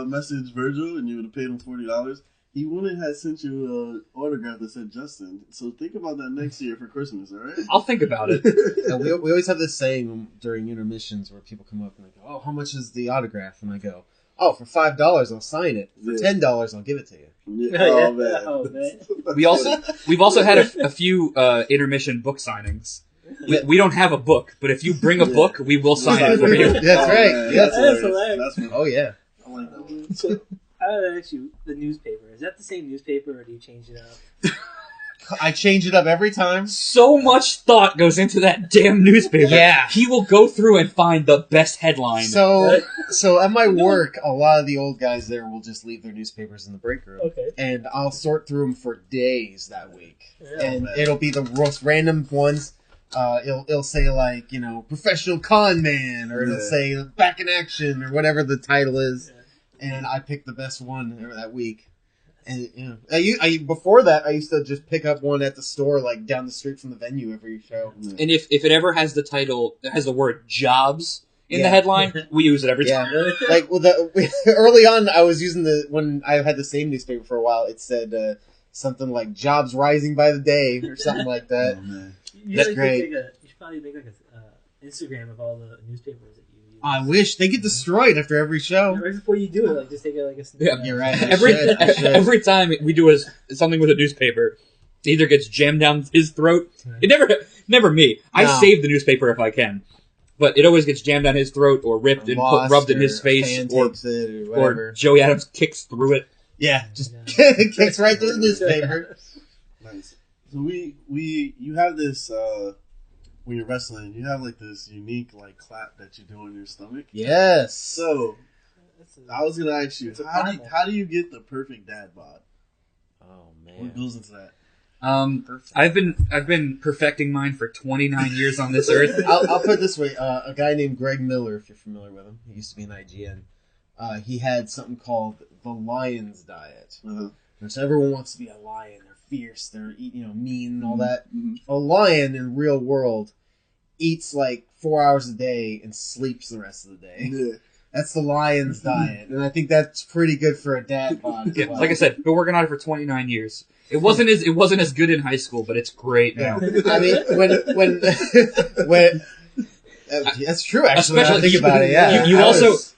messaged Virgil and you would have paid him $40, he wouldn't have sent you an autograph that said Justin. So think about that next year for Christmas, all right? I'll think about it. And we always have this saying during intermissions where people come up and they go, oh, how much is the autograph? And I go, Oh, for $5 I'll sign it. For $10 I'll give it to you. Oh man. Oh, man. We've also had a few intermission book signings. We don't have a book, but if you bring a book, we will sign it for you. That's right. Man, Yes. That's hilarious. Oh yeah. I like that one. So, I would ask you, the newspaper, is that the same newspaper or do you change it up? I change it up every time. So much thought goes into that damn newspaper. Yeah. He will go through and find the best headline. So at my work, a lot of the old guys there will just leave their newspapers in the break room. Okay. And I'll sort through them for days that week. Yeah. And it'll be the most random ones. It'll say like, professional con man, or it'll say back in action, or whatever the title is. Yeah. And I pick the best one that week. And before that, I used to just pick up one at the store, like down the street from the venue every show. And if it ever has the title, it has the word jobs in the headline, we use it every time. Like, early on, I was using when I had the same newspaper for a while, it said something like jobs rising by the day, or something like that. Oh, man. That's great. You should probably make like an Instagram of all the newspapers that you use. I wish they get destroyed after every show. Right before you do it, like just take it like a snap. Yeah, you're right. Every time we do something with a newspaper, it either gets jammed down his throat. It never me. I save the newspaper if I can, but it always gets jammed down his throat or ripped and rubbed in his face, or Joey Adams kicks through it. Yeah, just kicks right through the newspaper. Nice. So you have this when you're wrestling, you have like this unique like clap that you do on your stomach. Yes. So I was gonna ask you, how do you get the perfect dad bod? Oh man, What goes into that? I've been perfecting mine for 29 years on this earth. I'll put it this way: a guy named Greg Miller, if you're familiar with him, he used to be in IGN. He had something called the Lion's Diet, which everyone wants to be a lion. They're fierce, they're mean and all that. Mm-hmm. A lion in the real world eats like 4 hours a day and sleeps the rest of the day. Yeah. That's the Lion's Diet, and I think that's pretty good for a dad bod. Yeah, like I said, been working on it for 29 years. It wasn't as good in high school, but it's great now. I mean, when that's true. Actually, when I think about it, yeah.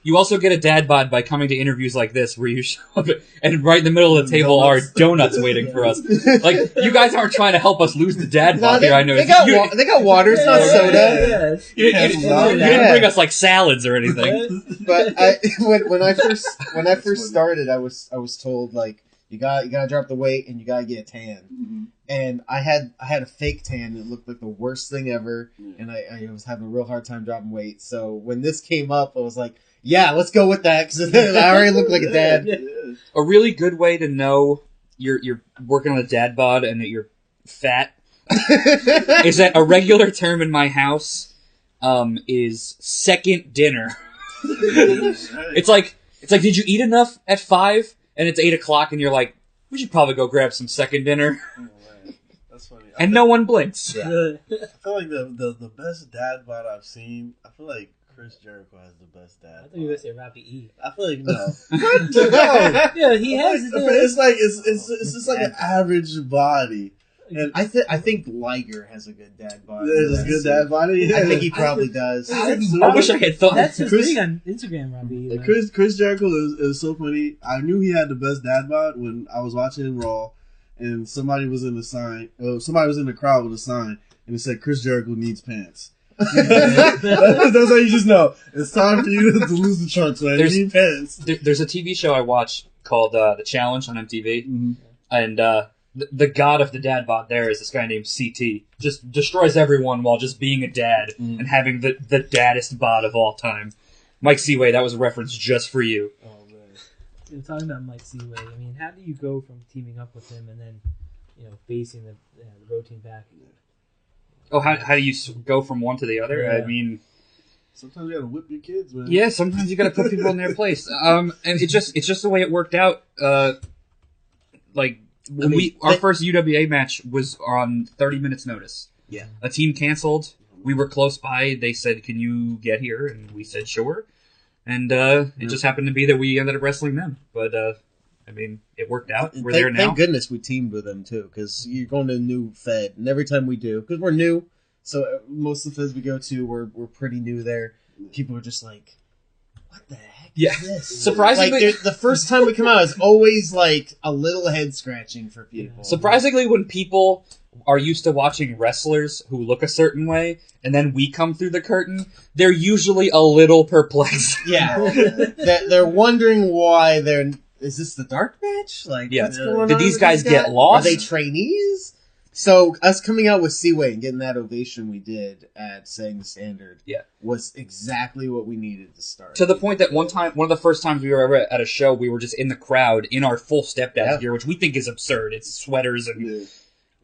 You also get a dad bod by coming to interviews like this, where you show up and right in the middle of the table are donuts waiting for us. Like, you guys aren't trying to help us lose the dad bod here. I know they got water. It's not soda. You didn't bring us like salads or anything. But when I first started, I was told like you gotta drop the weight and you gotta get a tan. Mm-hmm. And I had a fake tan. It looked like the worst thing ever, and I was having a real hard time dropping weight. So when this came up, I was like, "Yeah, let's go with that," because I already look like a dad. A really good way to know you're working on a dad bod and that you're fat is that a regular term in my house is second dinner. It's like, did you eat enough at 5? And it's 8 o'clock, and you're like, we should probably go grab some second dinner. That's funny. And no one blinks. Yeah. I feel like the best dad bod I've seen, I feel like Chris Jericho has the best dad. I thought you were gonna say Robbie E. I feel like no. Yeah, he has. It's just like an average body. And I think Liger has a good dad body. There's a good dad body. Yeah. I think he probably does. I wish I had thought. That's his thing on Instagram, Robbie. Chris Jericho is so funny. I knew he had the best dad bod when I was watching Raw, and somebody was in the crowd with a sign, and it said Chris Jericho needs pants. That's how you just know it's time for you to lose the trunks, man. You need pants. There's a TV show I watch called The Challenge on MTV, and the god of the dad bod there is this guy named CT. Just destroys everyone while just being a dad and having the daddest bod of all time. Mike Seaway, that was a reference just for you. Oh man, you're talking about Mike Seaway. I mean, how do you go from teaming up with him and then facing the road team back? Oh, how do you go from one to the other? Yeah. I mean, sometimes you gotta whip your kids, man. Yeah, sometimes you gotta put people in their place. And it's just the way it worked out. Our first UWA match was on 30 minutes notice. Yeah. A team canceled. We were close by. They said, "Can you get here?" And we said, "Sure." And it just happened to be that we ended up wrestling them. But I mean, it worked out. We're there now. Thank goodness we teamed with them too, because you're going to a new Fed, and every time we do, because we're new, so most of the Feds we go to, we're pretty new there. People are just like, what the heck Yeah. is this? Surprisingly, Like, the first time we come out is always like a little head scratching for people. surprisingly, when people are used to watching wrestlers who look a certain way, and then we come through the curtain, they're usually a little perplexed. Yeah, they're wondering why they're. Is this the dark match? Like, Yeah. what's going on? Did these with guys get lost? Are they trainees? So us coming out with Seaway and getting that ovation we did at Setting the Standard, was exactly what we needed to start. To the point that one of the first times we were ever at a show, we were just in the crowd in our full Stepdad gear, which we think is absurd. It's sweaters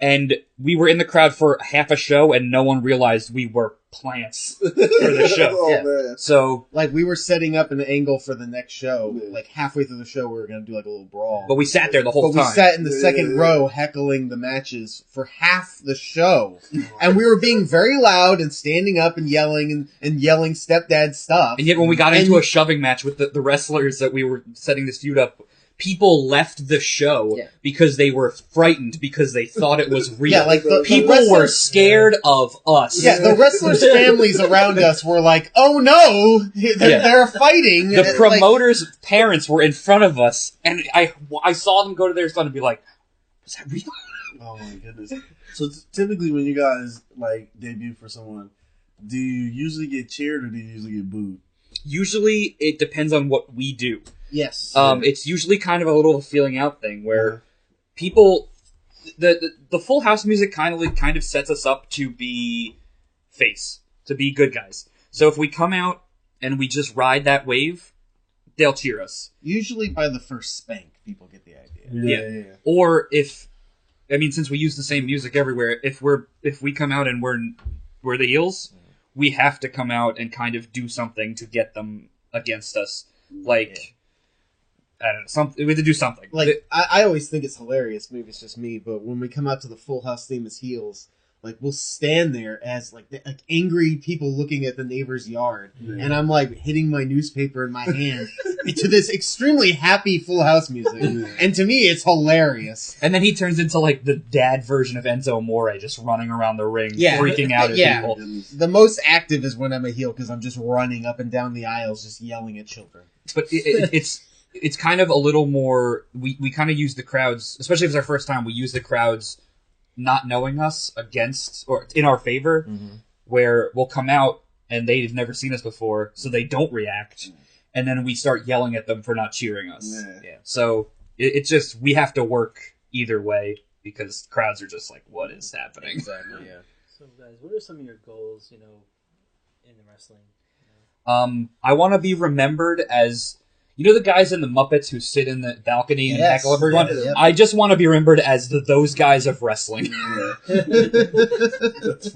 and we were in the crowd for half a show, and no one realized we were plants for the show. Man. So, like, we were setting up an angle for the next show. Like, halfway through the show, we were going to do like a little brawl. but we sat there the whole But time. we sat in the second row heckling the matches for half the show. And we were being very loud and standing up and yelling Stepdad stuff. And yet when we got into a shoving match with the wrestlers that we were setting this feud up, people left the show because they were frightened because they thought it was real. Yeah, like the people were scared of us. Yeah, the wrestlers' families around us were like, "Oh no, they're fighting." The promoters' parents were in front of us, and I saw them go to their son and be like, "Was that real?" Oh my goodness. So typically when you guys like debut for someone, do you usually get cheered or do you usually get booed? Usually it depends on what we do. Yes. It's usually kind of a little feeling out thing where people, the Full House music kind of sets us up to be to be good guys. So if we come out and we just ride that wave, they'll cheer us. Usually by the first spank, people get the idea. Yeah. Or since we use the same music everywhere, if we come out and we're the heels, we have to come out and kind of do something to get them against us. Like, I don't know, we have to do something. Like, I always think it's hilarious, maybe it's just me, but when we come out to the Full House theme as heels, like, we'll stand there as, like angry people looking at the neighbor's yard, and I'm, like, hitting my newspaper in my hand to this extremely happy Full House music, and to me, it's hilarious. And then he turns into, like, the dad version of Enzo Amore, just running around the ring, freaking out at people. The most active is when I'm a heel, because I'm just running up and down the aisles, just yelling at children. But it's kind of a little more, we kind of use the crowds, especially if it's our first time, we use the crowds not knowing us against, or in our favor, where we'll come out and they've never seen us before, so they don't react, and then we start yelling at them for not cheering us. So it's just, we have to work either way, because crowds are just like, what is happening? Exactly, So guys, what are some of your goals, in the wrestling? I want to be remembered as, the guys in the Muppets who sit in the balcony and heckle everyone? Yeah. I just want to be remembered as those guys of wrestling.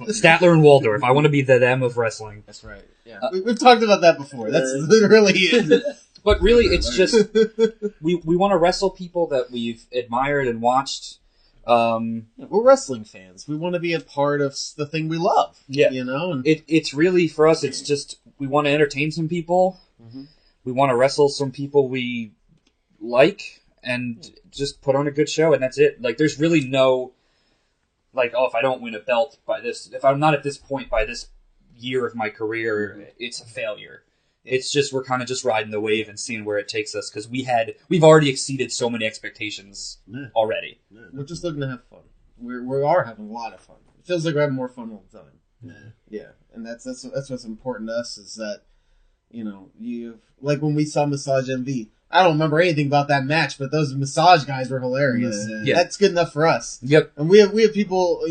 Statler and Waldorf. I want to be the them of wrestling. That's right. Yeah, we've talked about that before. That's literally it. But really, it's just, we want to wrestle people that we've admired and watched. We're wrestling fans. We want to be a part of the thing we love. Yeah. And It's really, for us, it's just, we want to entertain some people. We want to wrestle some people we like, and just put on a good show, and that's it. Like, there's really no, like, if I don't win a belt by this, if I'm not at this point by this year of my career, it's a failure. It's just, we're kind of just riding the wave and seeing where it takes us, because we've already exceeded so many expectations already. We're just looking to have fun. We are having a lot of fun. It feels like we're having more fun all the time. Yeah. And that's what's important to us, is that, you, like when we saw Massage MV, I don't remember anything about that match, but those massage guys were hilarious. Yeah. That's good enough for us. Yep. And we have people,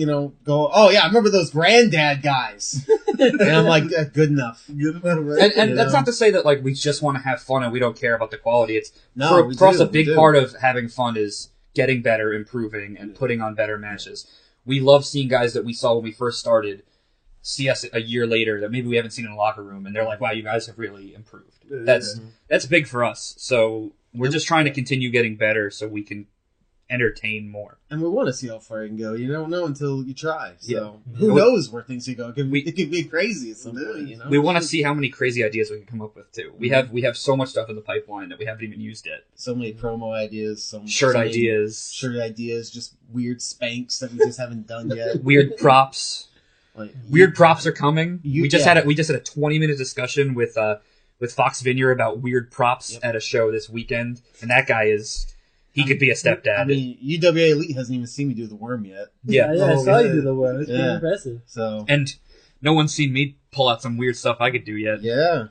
go, oh yeah, I remember those granddad guys. And I'm like, good enough. Good enough, right? And that's not to say that, like, we just want to have fun and we don't care about the quality. It's, No, for us, a big part of having fun is getting better, improving, and putting on better matches. We love seeing guys that we saw when we first started see us a year later that maybe we haven't seen in the locker room, and they're like, wow, you guys have really improved. That's big for us. So we're just trying to continue getting better so we can entertain more. And we want to see how far you can go. You don't know until you try. So who knows where things can go? It could be crazy at some point, We want to see how many crazy ideas we can come up with too. We have so much stuff in the pipeline that we haven't even used yet. So many promo ideas, shirt ideas, just weird spanks that we just haven't done yet. Weird props. Weird props are coming. We just had a 20-minute discussion with with Fox Vineyard about weird props at a show this weekend, and that guy he could be a stepdad. I mean, UWA Elite hasn't even seen me do the worm yet. Yeah, I saw you do the worm. It's pretty impressive. So, and no one's seen me pull out some weird stuff I could do yet. Yeah.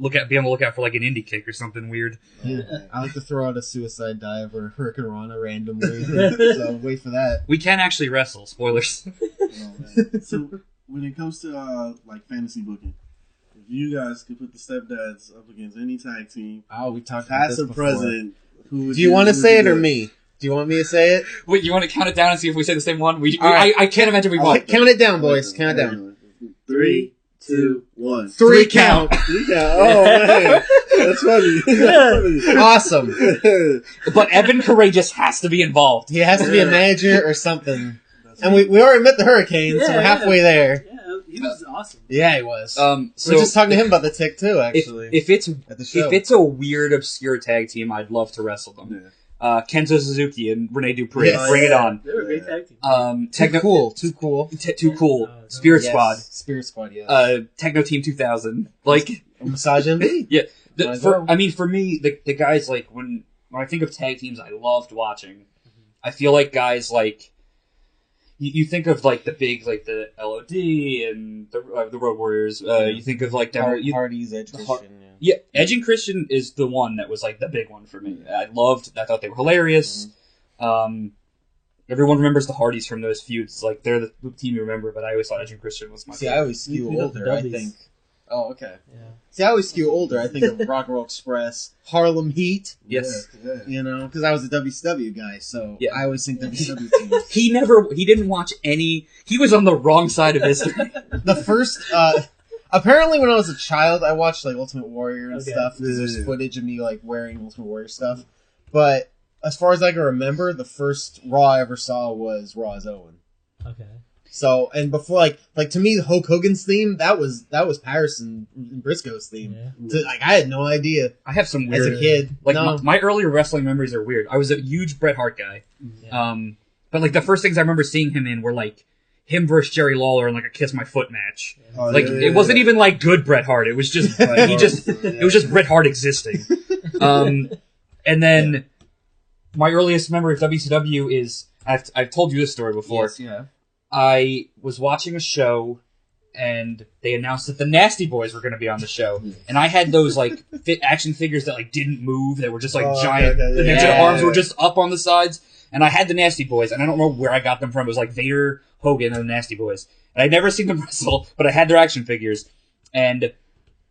Be on the lookout for like an indie kick or something weird. Yeah. I like to throw out a suicide dive or a Hurricane Rana randomly. So wait for that. We can actually wrestle. Spoilers. So when it comes to like fantasy booking, if you guys could put the Stepdads up against any tag team, we talked about this past or before. present, who would Do you want to say it or me? Do you want me to say it? Wait, you want to count it down and see if we say the same one? Right. I can't imagine we won. Count it down, boys. Count it down. 3, 2, 1. Three count. 3 count. Oh man, that's funny. That's funny. Awesome. But Evan Courageous has to be involved. He has to be a manager or something. And we already met the Hurricane, so we're halfway there. Yeah, he was awesome. Yeah, he was. So we were just talking to him about the tick too, actually. If it's at the show. if it's a weird, obscure tag team, I'd love to wrestle them. Yeah. Kenzo Suzuki and Rene Dupree, Yes. bring it on. They were a great tag team. Too cool. Too cool. Spirit Yes. Squad. Spirit Squad, yes. Techno Team 2000. Like, Massage MV. yeah. Might as well. For me, the guys like when I think of tag teams, I loved watching. I feel like guys like you think of like the big like the LOD and the Road Warriors. You think of like Hardy's Edge Christian. Yeah, Edge and Christian is the one that was like the big one for me. I thought they were hilarious. Everyone remembers the Hardys from those feuds. Like they're the team you remember, but I always thought Edge and Christian was my favorite. I always skew We got the older, I Dubbies. think. Oh, okay. Yeah. See, I always skew older. I think of Rock and Roll Express, Harlem Heat, Yes. Yeah. you know, because I was a WCW guy, so Yeah. I always think WCW teams. He didn't watch any, he was on the wrong side of history. The first, apparently when I was a child, I watched like Ultimate Warrior and Okay. stuff, because there's Yeah. footage of me like wearing Ultimate Warrior stuff. But as far as I can remember, the first Raw I ever saw was Raw as Owen. Okay. So, and before, like to me, Hulk Hogan's theme, that was Paris and Briscoe's theme. Yeah. So, like, I had no idea I have some as weird, a kid. like No. my earlier wrestling memories are weird. I was a huge Bret Hart guy. Yeah. But like the first things I remember seeing him in were like him versus Jerry Lawler in like a Kiss My Foot match. Oh, Like it wasn't even like good Bret Hart. It was just it was just Bret Hart existing. And then my earliest memory of WCW is I've told you this story before. Yes, yeah. I was watching a show and they announced that the Nasty Boys were going to be on the show, and I had those like action figures that like didn't move. They were just like giant. Okay, The yeah. arms were just up on the sides, and I had the Nasty Boys, and I don't know where I got them from. It was like Vader, Hogan, and the Nasty Boys, and I'd never seen them wrestle, but I had their action figures, and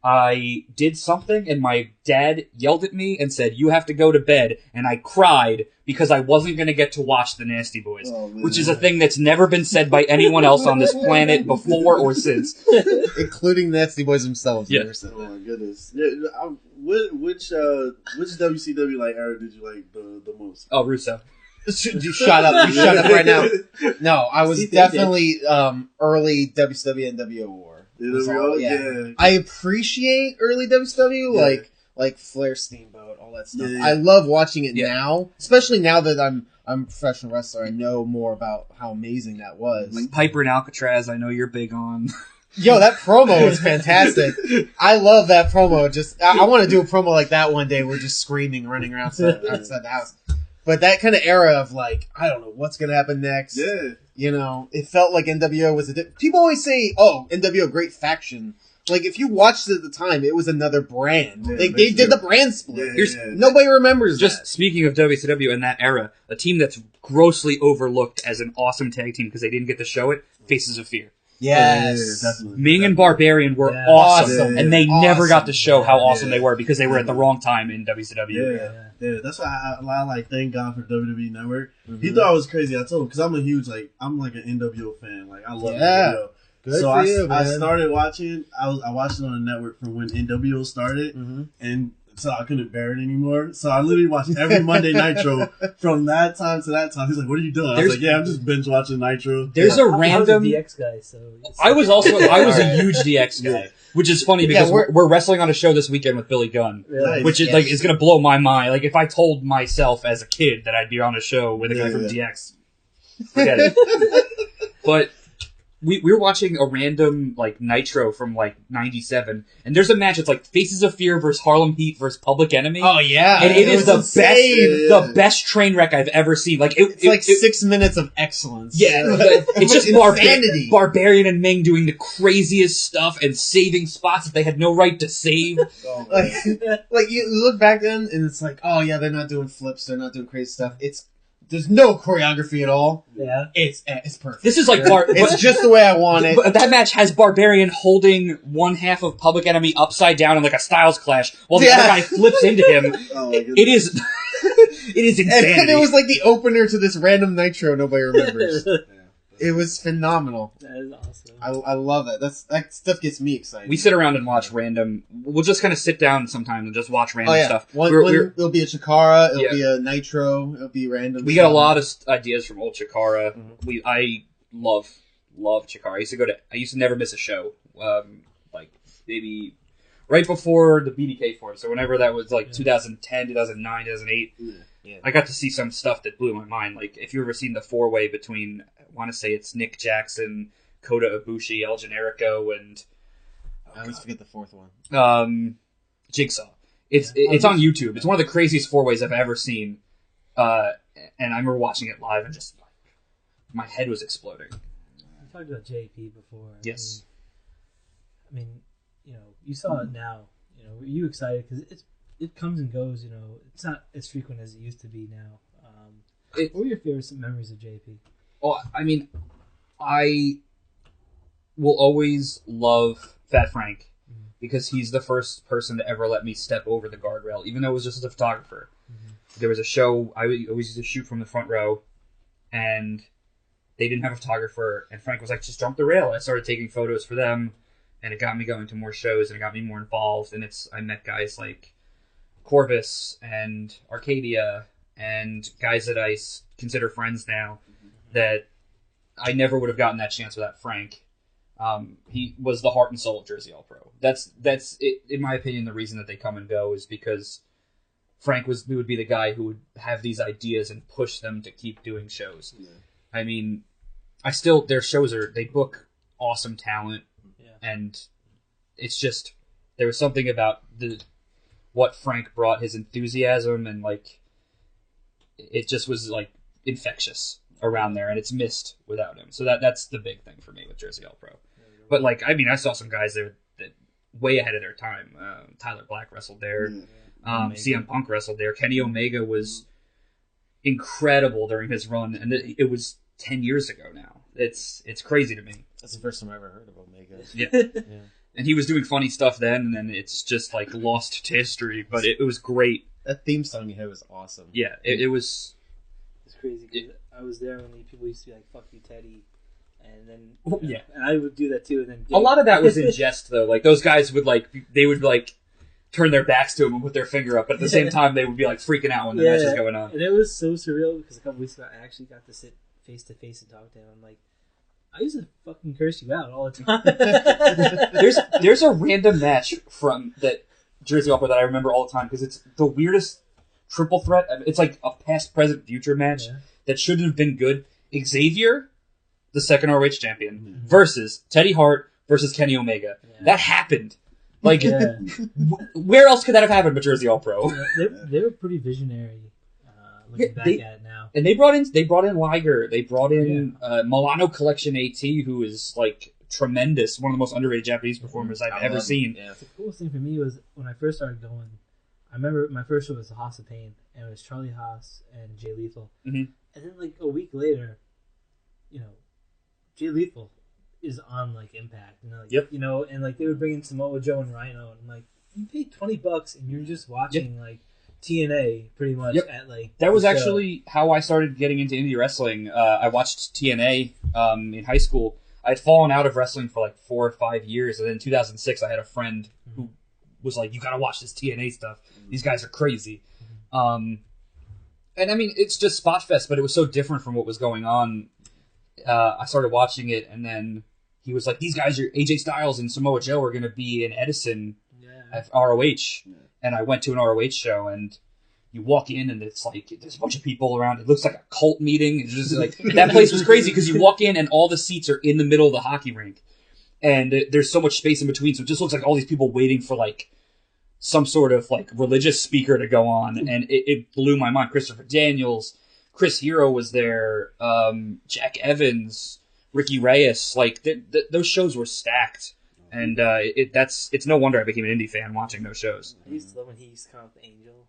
I did something, and my dad yelled at me and said, "You have to go to bed," and I cried because I wasn't going to get to watch the Nasty Boys, Oh, man. which is a thing that's never been said by anyone else on this planet before or since. Including Nasty Boys themselves. Yeah. Never said Oh that. my goodness! Yeah, which WCW like era did you like the most? Oh, Russo. You shut up. You shut up right now. No, I was definitely early WCW and NWO War. Was all- Yeah. I appreciate early WCW, Yeah. like Flair Steamboat, all that stuff. Yeah. I love watching it Yeah. now, especially now that I'm a professional wrestler. I know more about how amazing that was. Like Piper and Alcatraz, I know you're big on. Yo, that promo was fantastic. I love that promo. Just I want to do a promo like that one day. We're just screaming, running around outside the house. But that kind of era of like, I don't know what's gonna happen next. Yeah. You know, it felt like NWO was people always say, "Oh, NWO great faction." Like if you watched it at the time, it was another brand. Yeah, they that's did true. the brand split. Yeah, Here's- yeah. Nobody remembers Just that. speaking of WCW in that era, a team that's grossly overlooked as an awesome tag team because they didn't get to show it, Faces of Fear. Yes. Yeah, definitely. Ming and Barbarian were Yeah. awesome, Yeah, and they yeah. never got Awesome. to show how awesome Yeah. they were because they were at the wrong time in WCW. Yeah, yeah. That's why I like thank God for WWE Network. Mm-hmm. He thought I was crazy. I told him because I'm a huge I'm like an NWO fan. Like I love Yeah. NWO. Good so for I, you, I man. started watching. I watched it on the network from when NWO started, and so I couldn't bear it anymore. So I literally watched every Monday Nitro from that time to that time. He's like, "What are you doing?" I was like, "Yeah, I'm just binge watching Nitro." There's a I was random. a DX guy, so I was a huge DX guy, which is funny because Yeah, we're wrestling on a show this weekend with Billy Gunn, Really? which is like is gonna blow my mind. Like if I told myself as a kid that I'd be on a show with a guy Yeah, from yeah. DX, forget it. But we were watching a random like Nitro from like '97, and there's a match. It's like Faces of Fear versus Harlem Heat versus Public Enemy. Oh yeah, and it is the insane. the best train wreck I've ever seen. Like it's like 6 minutes of excellence. Yeah, it's just insanity. Barbarian and Ming doing the craziest stuff and saving spots that they had no right to save. like you look back then, and it's like, oh yeah, they're not doing flips, they're not doing crazy stuff. There's no choreography at all. Yeah. It's perfect. This is like it's just the way I want it. But that match has Barbarian holding one half of Public Enemy upside down in like a Styles Clash while the other guy flips into him. Oh, it is insanity. And it was like the opener to this random Nitro nobody remembers. It was phenomenal. That is awesome. I love it. That stuff gets me excited. We sit around and watch random. We'll just kind of sit down sometimes and just watch random stuff. It'll be a Chikara, it'll be a Nitro, it'll be random. We get a lot of ideas from old Chikara. Mm-hmm. I love Chikara. I used to never miss a show. Like maybe right before the BDK form. So whenever that was like 2010, 2009, 2008. Yeah. I got to see some stuff that blew my mind. Like, if you've ever seen the four-way between, I want to say it's Nick Jackson, Kota Ibushi, El Generico, and... I always forget the fourth one. Jigsaw. It's on YouTube. It's one of the craziest four-ways I've ever seen. And I remember watching it live and just... my head was exploding. You talked about JP before. Yes. I mean, you saw it now. Were you excited? Because it comes and goes, It's not as frequent as it used to be now. What were your favorite memories of JP? Oh, I mean, I will always love Fat Frank because he's the first person to ever let me step over the guardrail, even though it was just as a photographer. Mm-hmm. There was a show I always used to shoot from the front row, and they didn't have a photographer, and Frank was like, just jump the rail. I started taking photos for them, and it got me going to more shows, and it got me more involved, and I met guys like Corvus and Arcadia and guys that I consider friends now that I never would have gotten that chance without Frank. He was the heart and soul of Jersey All Pro. That's it, in my opinion. The reason that they come and go is because Frank would be the guy who would have these ideas and push them to keep doing shows. Yeah. I mean, their shows they book awesome talent, and it's just there was something about what Frank brought, his enthusiasm, and like it just was like infectious around there, and it's missed without him. So that's the big thing for me with Jersey All Pro. But like, I mean, I saw some guys there that way ahead of their time. Tyler Black wrestled there. CM Punk wrestled there. Kenny Omega was incredible during his run, and it was 10 years ago now. It's crazy to me. That's the first time I ever heard of Omega. Yeah. And he was doing funny stuff then, and then it's just like lost to history. But it was great. That theme song you had was awesome. Yeah, it was. It's crazy. I was there when people used to be like, "Fuck you, Teddy," and then and I would do that too. And then a lot of that was in jest, though. Like those guys would turn their backs to him and put their finger up, but at the same time they would be like freaking out when the match is going on. And it was so surreal because a couple weeks ago I actually got to sit face to face and talk to him. I'm like, I used to fucking curse you out all the time. There's a random match from that Jersey All Pro that I remember all the time because it's the weirdest triple threat. It's like a past, present, future match that shouldn't have been good. Xavier, the second ROH champion, versus Teddy Hart versus Kenny Omega. Yeah. That happened. Like, where else could that have happened but Jersey All Pro? They were pretty visionary. Looking back at it now, and they brought in Liger. They brought in Milano Collection AT, who is like tremendous, one of the most underrated Japanese performers I've ever seen. Yeah. The coolest thing for me was when I first started going. I remember my first show was the Haas of Pain, and it was Charlie Haas and Jay Lethal. Mm-hmm. And then like a week later, Jay Lethal is on like Impact, and like, and like they would bring in Samoa Joe and Rhino, and I'm like, you paid $20 and you're just watching like TNA pretty much at like that was actually how I started getting into indie wrestling. I watched TNA in high school. I'd fallen out of wrestling for like 4 or 5 years, and then in 2006 I had a friend who was like, you gotta watch this TNA stuff. These guys are crazy. And I mean, it's just spot fest, but it was so different from what was going on. I started watching it, and then he was like, these guys are AJ Styles and Samoa Joe are gonna be in Edison at ROH. And I went to an ROH show, and you walk in and it's like there's a bunch of people around. It looks like a cult meeting. It's just like that place was crazy because you walk in and all the seats are in the middle of the hockey rink, and there's so much space in between. So it just looks like all these people waiting for like some sort of like religious speaker to go on, and it blew my mind. Christopher Daniels, Chris Hero was there, Jack Evans, Ricky Reyes. Like those shows were stacked. And it's no wonder I became an indie fan watching those shows. I used to love when he used to come up with Angel.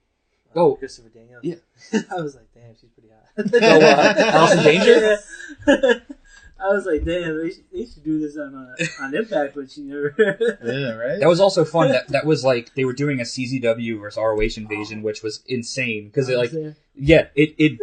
Christopher Daniels. Yeah. I was like, damn, she's pretty hot. Allison Danger? I was like, damn, they should do this on Impact, but she never. Yeah, right? That was also fun. That was like, they were doing a CZW versus ROH invasion, which was insane. Because it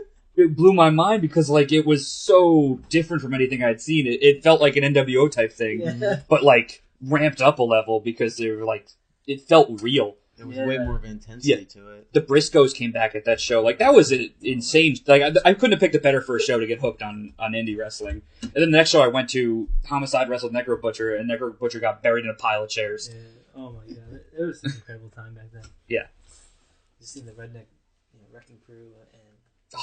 blew my mind because like it was so different from anything I'd seen. It felt like an NWO type thing, but like ramped up a level because they were like, it felt real. There was way more of intensity to it. The Briscoes came back at that show. Like, that was insane. Like, I couldn't have picked a better first show to get hooked on indie wrestling. And then the next show I went to, Homicide wrestled Necro Butcher, and Necro Butcher got buried in a pile of chairs. Yeah. Oh my god. It was an incredible time back then. Yeah. Just seeing the redneck wrecking crew and...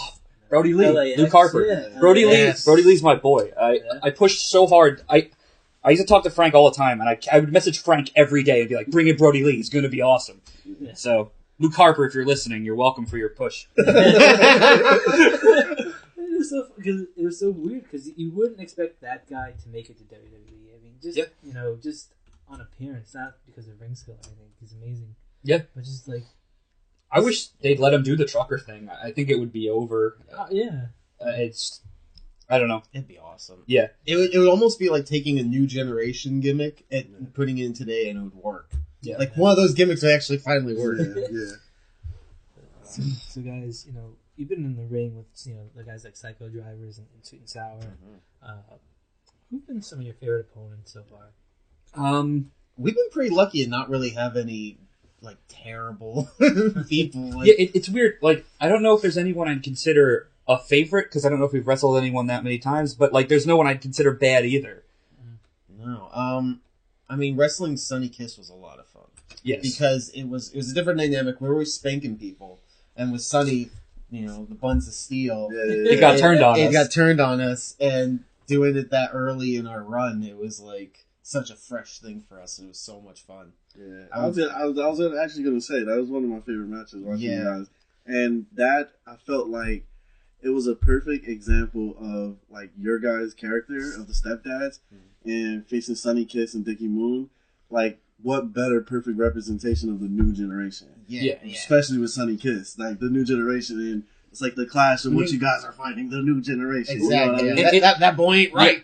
Brody Lee, LAX, Luke Harper. Yeah. Brody Lee's my boy. I pushed so hard. I used to talk to Frank all the time, and I would message Frank every day and be like, bring in Brody Lee. He's going to be awesome. Yeah. So, Luke Harper, if you're listening, you're welcome for your push. It was so weird, because you wouldn't expect that guy to make it to WWE. I mean, just on appearance, not because of ring skill or anything. He's amazing. Yeah. But just like... I wish they'd let him do the trucker thing. I think it would be over. I don't know. It'd be awesome. Yeah. It would almost be like taking a new generation gimmick and putting it in today, and it would work. Yeah. Like one of those gimmicks would actually finally work. Yeah. So guys, you've been in the ring with the guys like Psycho Drivers and Sweet and Sour. Who've been some of your favorite opponents so far? We've been pretty lucky and not really have any like terrible people. Like... Yeah, it's weird. Like, I don't know if there's anyone I'd consider a favorite, because I don't know if we've wrestled anyone that many times, but like there's no one I'd consider bad either. No. I mean, wrestling Sunny Kiss was a lot of fun. Yes. Because it was a different dynamic. We were always spanking people, and with Sunny, the buns of steel, it got turned on us. It got turned on us, and doing it that early in our run, it was like such a fresh thing for us. It was so much fun. Yeah, I was actually going to say that was one of my favorite matches watching you guys, and that I felt like it was a perfect example of like your guys' character of the Stepdads and facing Sunny Kiss and Dickie Moon. Like, what better perfect representation of the new generation? Yeah. Especially with Sunny Kiss, like the new generation, and it's like the clash of what you guys are fighting, the new generation. Exactly. You know what I mean? That boy ain't right.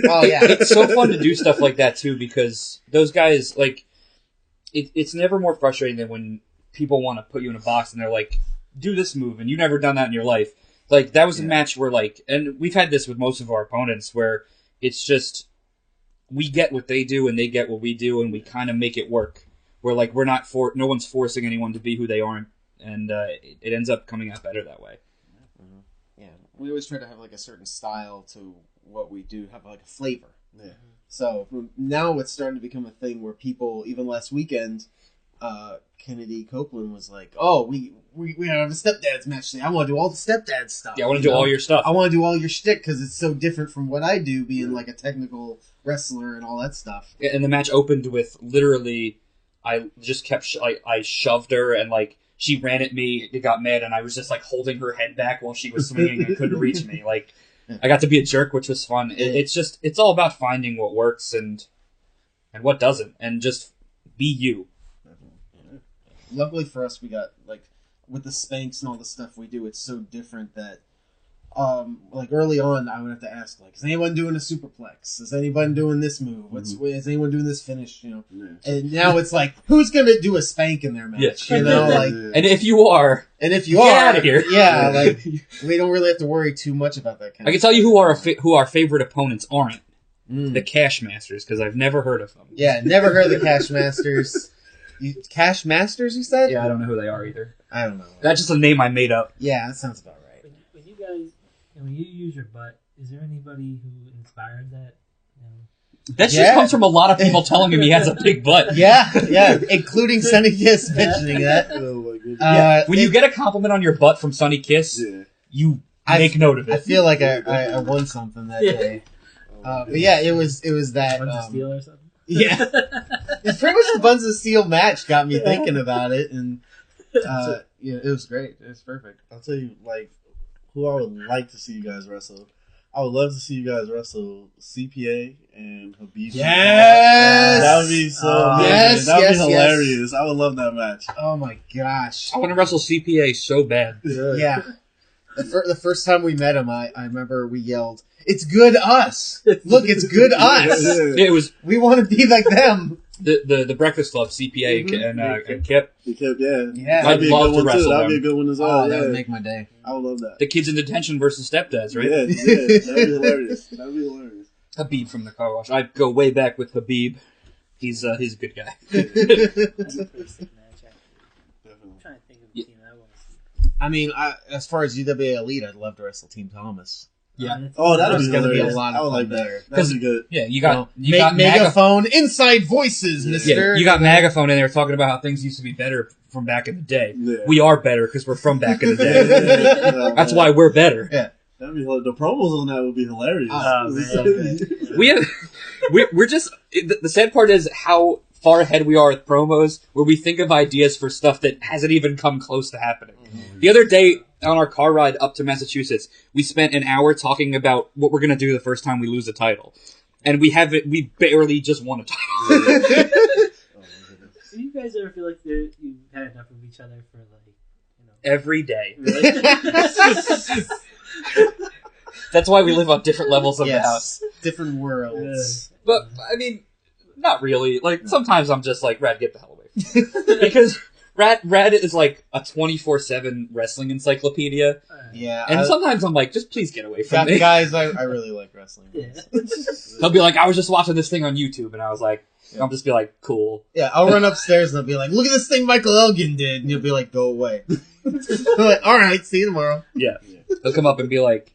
Oh yeah. It's so fun to do stuff like that too, because those guys, like, it's never more frustrating than when people want to put you in a box and they're like, do this move, and you've never done that in your life. Like, that was a match where, like, and we've had this with most of our opponents, where it's just, we get what they do and they get what we do, and we kind of make it work. Where, like, no one's forcing anyone to be who they aren't, and it ends up coming out better that way. Mm-hmm. Yeah, we always try to have, like, a certain style to what we do, have, like, a flavor. Yeah. So, now it's starting to become a thing where people, even last weekend, Kennedy Copeland was like, "Oh, we have a Stepdads match today. I want to do all the Stepdad stuff. Yeah, I want to do all your stuff. I want to do all your shtick because it's so different from what I do, being like a technical wrestler and all that stuff." Yeah, and the match opened with literally, I just kept, I shoved her, and like she ran at me, it got mad, and I was just like holding her head back while she was swinging and couldn't reach me. Like, I got to be a jerk, which was fun. It's all about finding what works and what doesn't, and just be you. Luckily for us, we got, like, with the spanks and all the stuff we do, it's so different that, like, early on, I would have to ask, like, is anyone doing a superplex? Is anyone doing this move? Is anyone doing this finish? And now it's like, who's gonna do a spank in their match? Yeah. Like, and if you are, get out of here. Yeah, like, we don't really have to worry too much about that kind I of can tell you who our favorite opponents aren't. The Cash Masters, because I've never heard of them. Yeah, never heard of the Cash Masters. Cash Masters, you said? Yeah, I don't know who they are either. I don't know. That's just a name I made up. Yeah, that sounds about right. When you guys, when you use your butt, is there anybody who inspired that? That shit comes from a lot of people telling him he has a big butt. Yeah, including Sunny Kiss mentioning that. Oh my goodness. When you get a compliment on your butt from Sunny Kiss, you make note of it. I feel like I won something that day. But yeah, it was that. Buns of Steel or something? Yeah. It's pretty much the Buns of Steel match got me thinking about it, and it was great. It was perfect. I'll tell you, like, who I would like to see you guys wrestle. I would love to see you guys wrestle CPA and Habib. Yes! That would be so yes, that would yes, be hilarious. I would love that match. Oh my gosh. I want to wrestle CPA so bad. Yeah. The first time we met him, I remember we yelled, "It's good us! Look, it's good us! It was We want to be like them!" the Breakfast Club, CPA and Kip. Yeah. That'd be a love good to one wrestle too. That'd them. be a good one as well. Oh, that yeah. would make my day. I would love that. The Kids in Detention versus Stepdads, right? Yeah, that'd be hilarious. That'd be hilarious. Habib from the car wash. I go way back with Habib. He's a good guy. That's a pretty sick match, actually. I'm trying to think of the team I want to see. I mean, as far as UWA Elite, I'd love to wrestle Team Thomas. Yeah. Oh, that'd There's be gonna be a hilarious. lot of I would fun like there. that. That'd be good. Yeah, you got Maga- Megaphone, Inside Voices, mister. Yeah, you got Magaphone in there talking about how things used to be better from back in the day. Yeah. We are better because we're from back in the Yeah, day. yeah. That's why we're better. Yeah. That'd be hilarious. The promos on that would be hilarious. Oh, man. We have, we're just, the sad part is how far ahead we are with promos where we think of ideas for stuff that hasn't even come close to happening. Mm-hmm. The other day on our car ride up to Massachusetts, we spent an hour talking about what we're going to do the first time we lose a title. And we barely just won a title. Oh, my goodness. Do you guys ever feel like you've had enough of each other for, like, Every day. really? That's why we live on different levels of the house. Different worlds. But, I mean, not really. Like, sometimes I'm just like, Rad, get the hell away from me. Because Rad is like a 24/7 wrestling encyclopedia. Yeah. And sometimes I'm like, just please get away from me. Guys, I really like wrestling. Yeah. He'll be like, I was just watching this thing on YouTube, and I was like, I'll just be like, cool. Yeah, I'll run upstairs and I'll be like, look at this thing Michael Elgin did. And you'll be like, go away. I'm like, all right, see you tomorrow. Yeah. He'll come up and be like,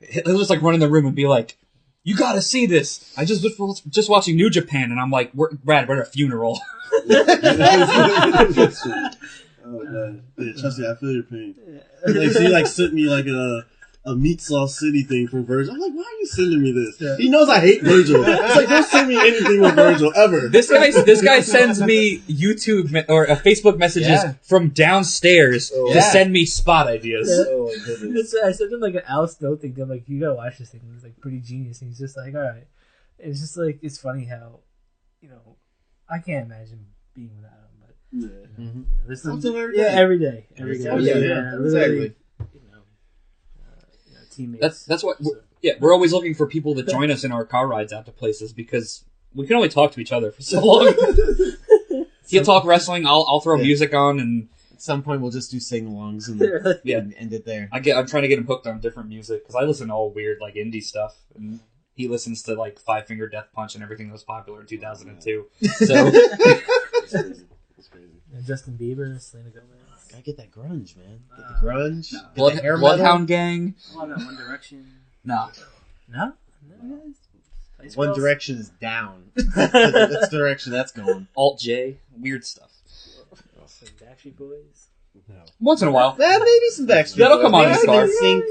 he'll just like run in the room and be like, you gotta see this. I just watching New Japan, and I'm like, Brad, we're at a funeral. Oh man, yeah, trust me, I feel your pain. Like, so he sent me like a Meat Sauce City thing from Virgil. I'm like, why are you sending me this? Yeah. He knows I hate Virgil. It's like, don't send me anything with Virgil ever. This guy sends me YouTube or Facebook messages from downstairs to send me spot ideas. Oh my goodness. I sent him like an Al Snow thing. I'm like, you gotta watch this thing. It was like pretty genius. And he's just like, all right. It's just like, it's funny how, I can't imagine being without him. But this is every day. Every day. Exactly. Teammates. That's what. We're always looking for people to join us in our car rides out to places because we can only talk to each other for so long. He'll talk wrestling. I'll throw music on, and at some point we'll just do sing-alongs and end it there. I'm trying to get him hooked on different music because I listen to all weird like indie stuff, and he listens to like Five Finger Death Punch and everything that was popular in 2002. So It's crazy. Justin Bieber, Selena Gomez. Gotta get that grunge, man. Get the grunge. Get the hair metal. Bloodhound Gang. Oh, that One Direction. No. No? One Direction is down. That's the direction that's going. Alt J. Weird stuff. Backstreet Boys. No. Once in a while. Maybe some Backstreet That'll Boys. come on in Maybe the car. NSYNC.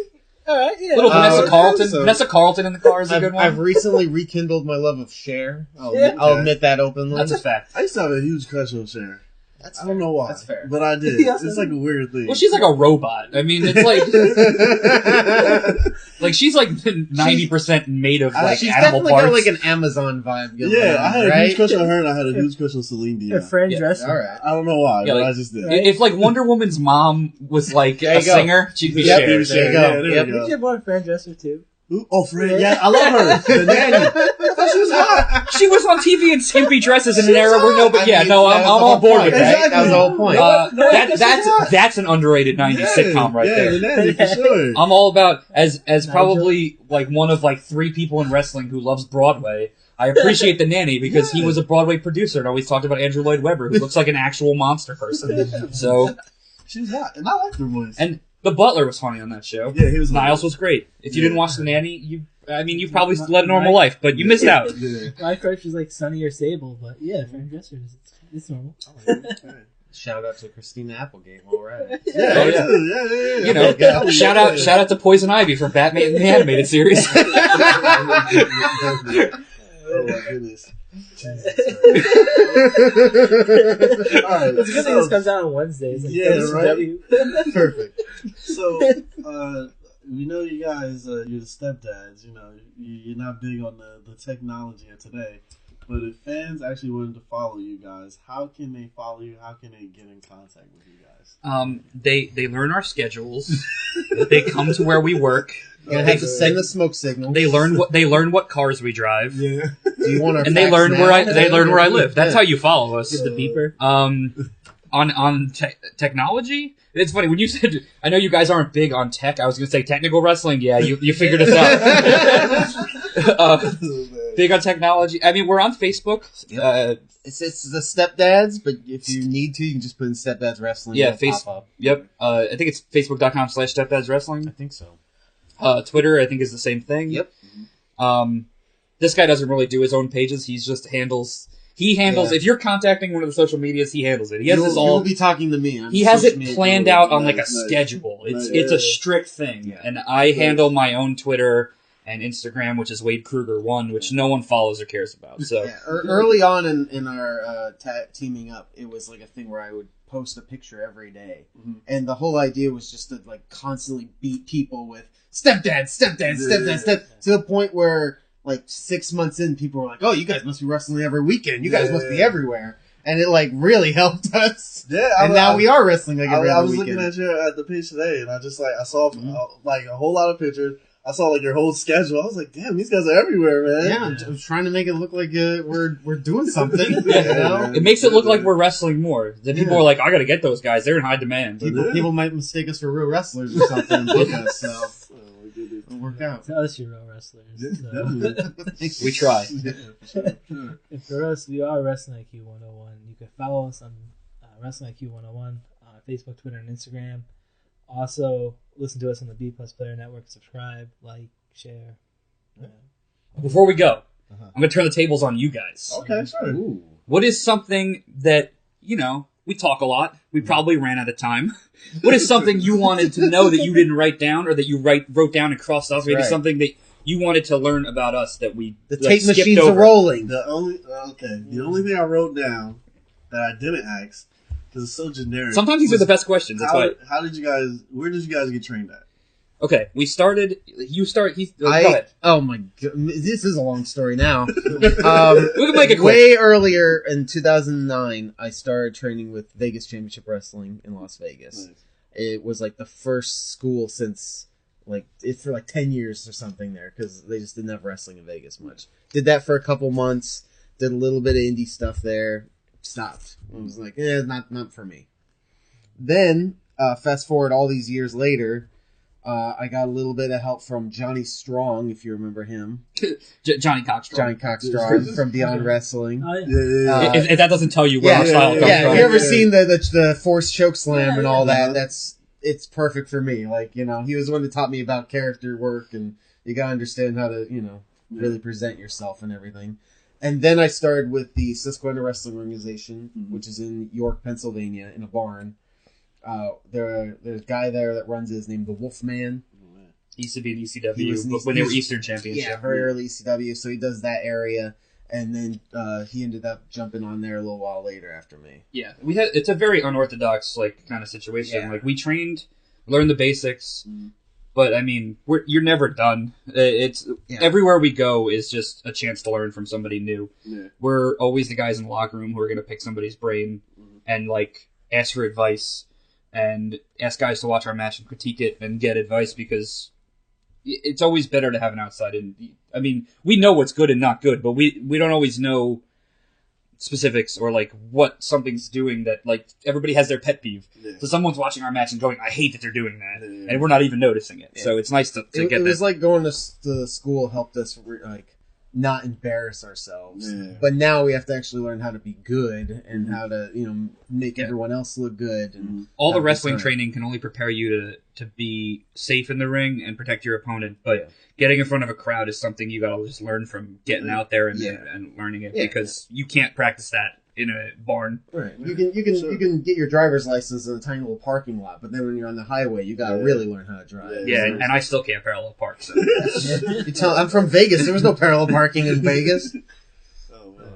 Alright, yeah. Little Vanessa Carlton. so- Vanessa Carlton in the car is a good one. I've recently rekindled my love of Cher. I'll Yeah. admit that openly. That's a fact. I used to have a huge crush on Cher. That's I don't know why. That's fair. But I did. Yes. It's like a weird thing. Well, she's like a robot. I mean, it's like she's like 90% made of like She's animal definitely parts. got like an Amazon vibe going Yeah, on, I had a right? huge crush on her, and I had a huge crush on Celine Your Dion. friend Yeah. dressing. All right. I don't know why, Yeah, but like- I just did. If like Wonder Woman's mom was like There a you go. singer, she'd be Yep, Cher. there you go. Yeah, there Yep. we Did go. you have one friend dresser too? Ooh, oh, Fred, yeah, I love her. The nanny. I thought she was hot. She was on TV in skimpy dresses in an era where I mean, I'm that was on the whole board point, with that. right? That was the whole point. That's an underrated 90s sitcom right yeah, there. the nanny, for sure. I'm all about as probably like one of like 3 people in wrestling who loves Broadway. I appreciate the nanny because he was a Broadway producer and always talked about Andrew Lloyd Webber, who looks like an actual monster person. So She's hot, and I like her voice. and The butler was funny on that show. Yeah, he was. Niles was great. If you didn't watch The Nanny, you've probably led a normal life, but you missed out. Yeah. My crush was like Sonny or Sable, but yeah, Fran Dresser, it's normal. Shout out to Christina Applegate while we're at it. Yeah. You know, shout out to Poison Ivy from Batman the Animated Series. Oh my goodness. Alright, It's a good thing this comes out on Wednesdays. Like WCW. Right? Perfect. So, we know you guys, you're the stepdads. You know, you're not big on the technology of today. But if fans actually wanted to follow you guys, how can they follow you? How can they get in contact with you guys? They learn our schedules. They come to where we work. You're gonna have to send the smoke signal. They learn what cars we drive. Yeah. Do you want our And they learn where I live. That's how you follow us. Give the beeper. On technology. It's funny when you said, I know you guys aren't big on tech. I was gonna say technical wrestling. Yeah, you figured us out. Big on technology. I mean, we're on Facebook. Yep. It's the Stepdads, but if you need to, you can just put in Stepdads Wrestling. Yeah, pop up. Yep. I think it's facebook.com/Stepdads Wrestling. I think so. Twitter, I think, is the same thing. Yep. This guy doesn't really do his own pages. He just handles. If you're contacting one of the social medias, he handles it. He has You'll be talking to me. He has it planned out on like a schedule. It's a strict thing, and I handle my own Twitter and Instagram, which is Wade Krueger 1, which no one follows or cares about. So early on in our teaming up, it was like a thing where I would post a picture every day, and the whole idea was just to like constantly beat people with stepdad, to the point where like 6 months in, people were like, "Oh, you guys must be wrestling every weekend. You guys must be everywhere." And it like really helped us. Yeah, and now we are wrestling like every I was weekend. looking at the page today, and I saw like a whole lot of pictures. I saw like your whole schedule. I was like, damn, these guys are everywhere, man. Yeah, I'm trying to make it look like we're doing something. You know? It makes it look like we're wrestling more. Then people are like, I gotta get those guys. They're in high demand. People might mistake us for real wrestlers or something and book us. So it'll work out. Tell us you're real wrestlers. So. We try. And for us, we are Wrestling IQ 101. You can follow us on Wrestling IQ 101 on Facebook, Twitter, and Instagram. Also, listen to us on the B Plus Player Network. Subscribe, like, share. Before we go, I'm going to turn the tables on you guys. Okay, sure. Ooh. What is something that, we talk a lot. We probably ran out of time. What is something you wanted to know that you didn't write down or that you wrote down and crossed off? Maybe something that you wanted to learn about us that we tape skipped machines over. are rolling. The only thing I wrote down that I didn't ask, because it's so generic. Sometimes these are the best questions. That's why. Where did you guys get trained at? Okay, we started. You start. Go ahead. Oh my god, this is a long story now. We can make it quick. Way earlier in 2009, I started training with Vegas Championship Wrestling in Las Vegas. Nice. It was like the first school since for 10 years or something there, because they just didn't have wrestling in Vegas much. Did that for a couple months. Did a little bit of indie stuff there. Stopped. I was like, not for me. Then fast forward all these years later. I got a little bit of help from Johnny Strong, if you remember him. Johnny Cockstrong. Johnny Cockstrong from Beyond Wrestling. Oh, yeah. Yeah. If that doesn't tell you where our style comes If from. you ever seen the forced choke slam and all that, it's perfect for me. He was the one that taught me about character work, and you gotta understand how to, really present yourself and everything. And then I started with the Susquehanna Wrestling Organization, which is in York, Pennsylvania, in a barn. There's a guy there that runs it, is named the Wolfman. Used to be an ECW, but when they were Eastern Championship. Yeah, very early ECW, so he does that area, and then he ended up jumping on there a little while later after me. Yeah, it's a very unorthodox kind of situation. Yeah. We trained, learned the basics, but I mean, you're never done. Everywhere we go is just a chance to learn from somebody new. Yeah. We're always the guys in the locker room who are going to pick somebody's brain and ask for advice and ask guys to watch our match and critique it and get advice, because it's always better to have an outside in. I mean, we know what's good and not good, but we don't always know specifics or what something's doing that everybody has their pet peeve. Yeah. So someone's watching our match and going, I hate that they're doing that, and we're not even noticing it. Yeah. So it's nice to get that. It was like going to the school helped us not embarrass ourselves. Yeah. But now we have to actually learn how to be good and how to, make everyone else look good. And all the have wrestling concern. training can only prepare you to be safe in the ring and protect your opponent, but getting in front of a crowd is something you gotta just learn from getting out there and learning it, because you can't practice that in a barn. Right. You can get your driver's license in a tiny little parking lot, but then when you're on the highway, you gotta really learn how to drive. Yeah, and I still can't parallel park. So. I'm from Vegas. There was no parallel parking in Vegas. Oh, man.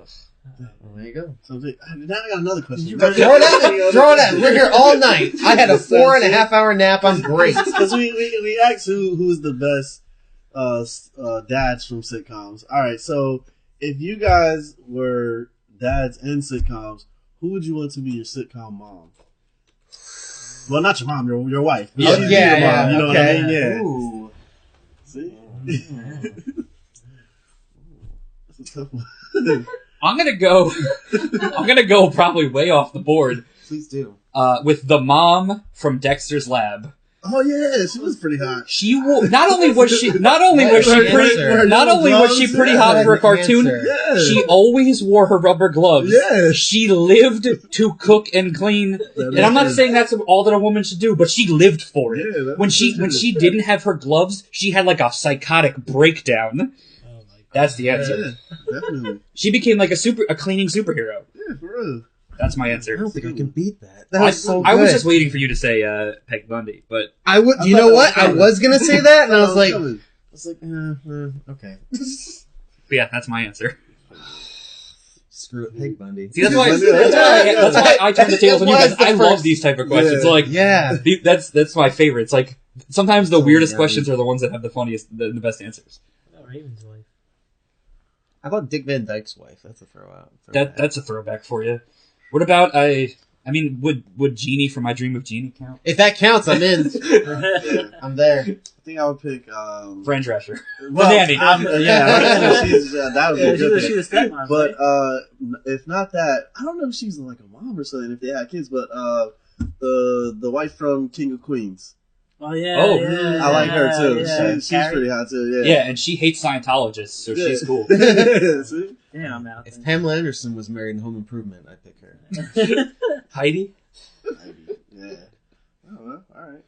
Well, there you go. So now I got another question. Throw it at. We're here all night. I had a 4.5 hour nap. I'm great. Because we asked who's the best dads from sitcoms. All right, so if you guys were dads in sitcoms, who would you want to be your sitcom mom? Well, not your mom, your wife. Yeah, Your mom, you know what I okay. mean? Yeah. Ooh. See? That's a tough one. I'm gonna go probably way off the board. Please do. With the mom from Dexter's Lab. Oh yeah, she was pretty hot. Not only was she pretty hot for a cartoon, Yeah. she always wore her rubber gloves. Yeah. She lived to cook and clean. And I'm not saying that's all that a woman should do, but she lived for it. Yeah, when she didn't have her gloves, she had like a psychotic breakdown. Oh my God. That's the answer. Yeah, definitely. She became like a cleaning superhero. Yeah, for real. That's my I answer. don't think I can beat that. That was so good. I was just waiting for you to say Peg Bundy, but I would. I You thought know that what? was I coming. was gonna say that, and I was like, coming. okay. yeah, that's my answer. Screw it, Pig Bundy. See, that's why I turn the tables on you guys. I love these type of questions. Yeah. Like, Yeah. that's my favorite. It's like sometimes the So weirdest yummy. questions are the ones that have the funniest, the best answers. Oh, Raven's wife. How about Dick Van Dyke's wife? That's a throwout. That's a throwback for you. What about I mean, would Jeannie from My Dream of Jeannie count? If that counts, I'm in. I'm there. I think I would pick. Fran Drescher. Well, nanny. That would be a good She pick. was stepmom, But right? if not that, I don't know if she's like a mom or something if they had kids. But the wife from King of Queens, Oh yeah. Oh, yeah, I like her too. Yeah. She's Carrie? pretty hot too. Yeah. Yeah, and she hates Scientologists, so Yeah. she's cool. See? Damn, I'm out. If Pamela Anderson was married in Home Improvement, I'd pick her. Heidi? Yeah. I don't know. All right.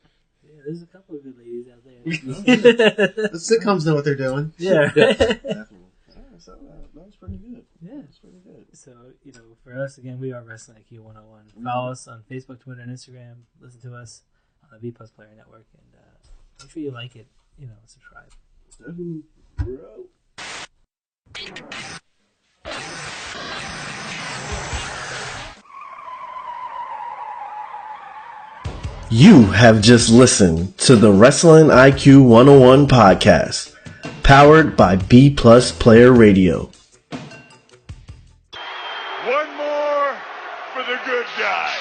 Yeah, there's a couple of good ladies out there. The sitcoms know what they're doing. yeah. Definitely. All right, so that was pretty good. Yeah. That's pretty good. So, for us, again, we are Wrestling IQ 101. Follow us on Facebook, Twitter, and Instagram. Listen to us on the V Plus Player Network. And make sure you like it, subscribe. Definitely, bro. You have just listened to the Wrestling IQ 101 podcast, powered by B Plus Player Radio. One more for the good guy.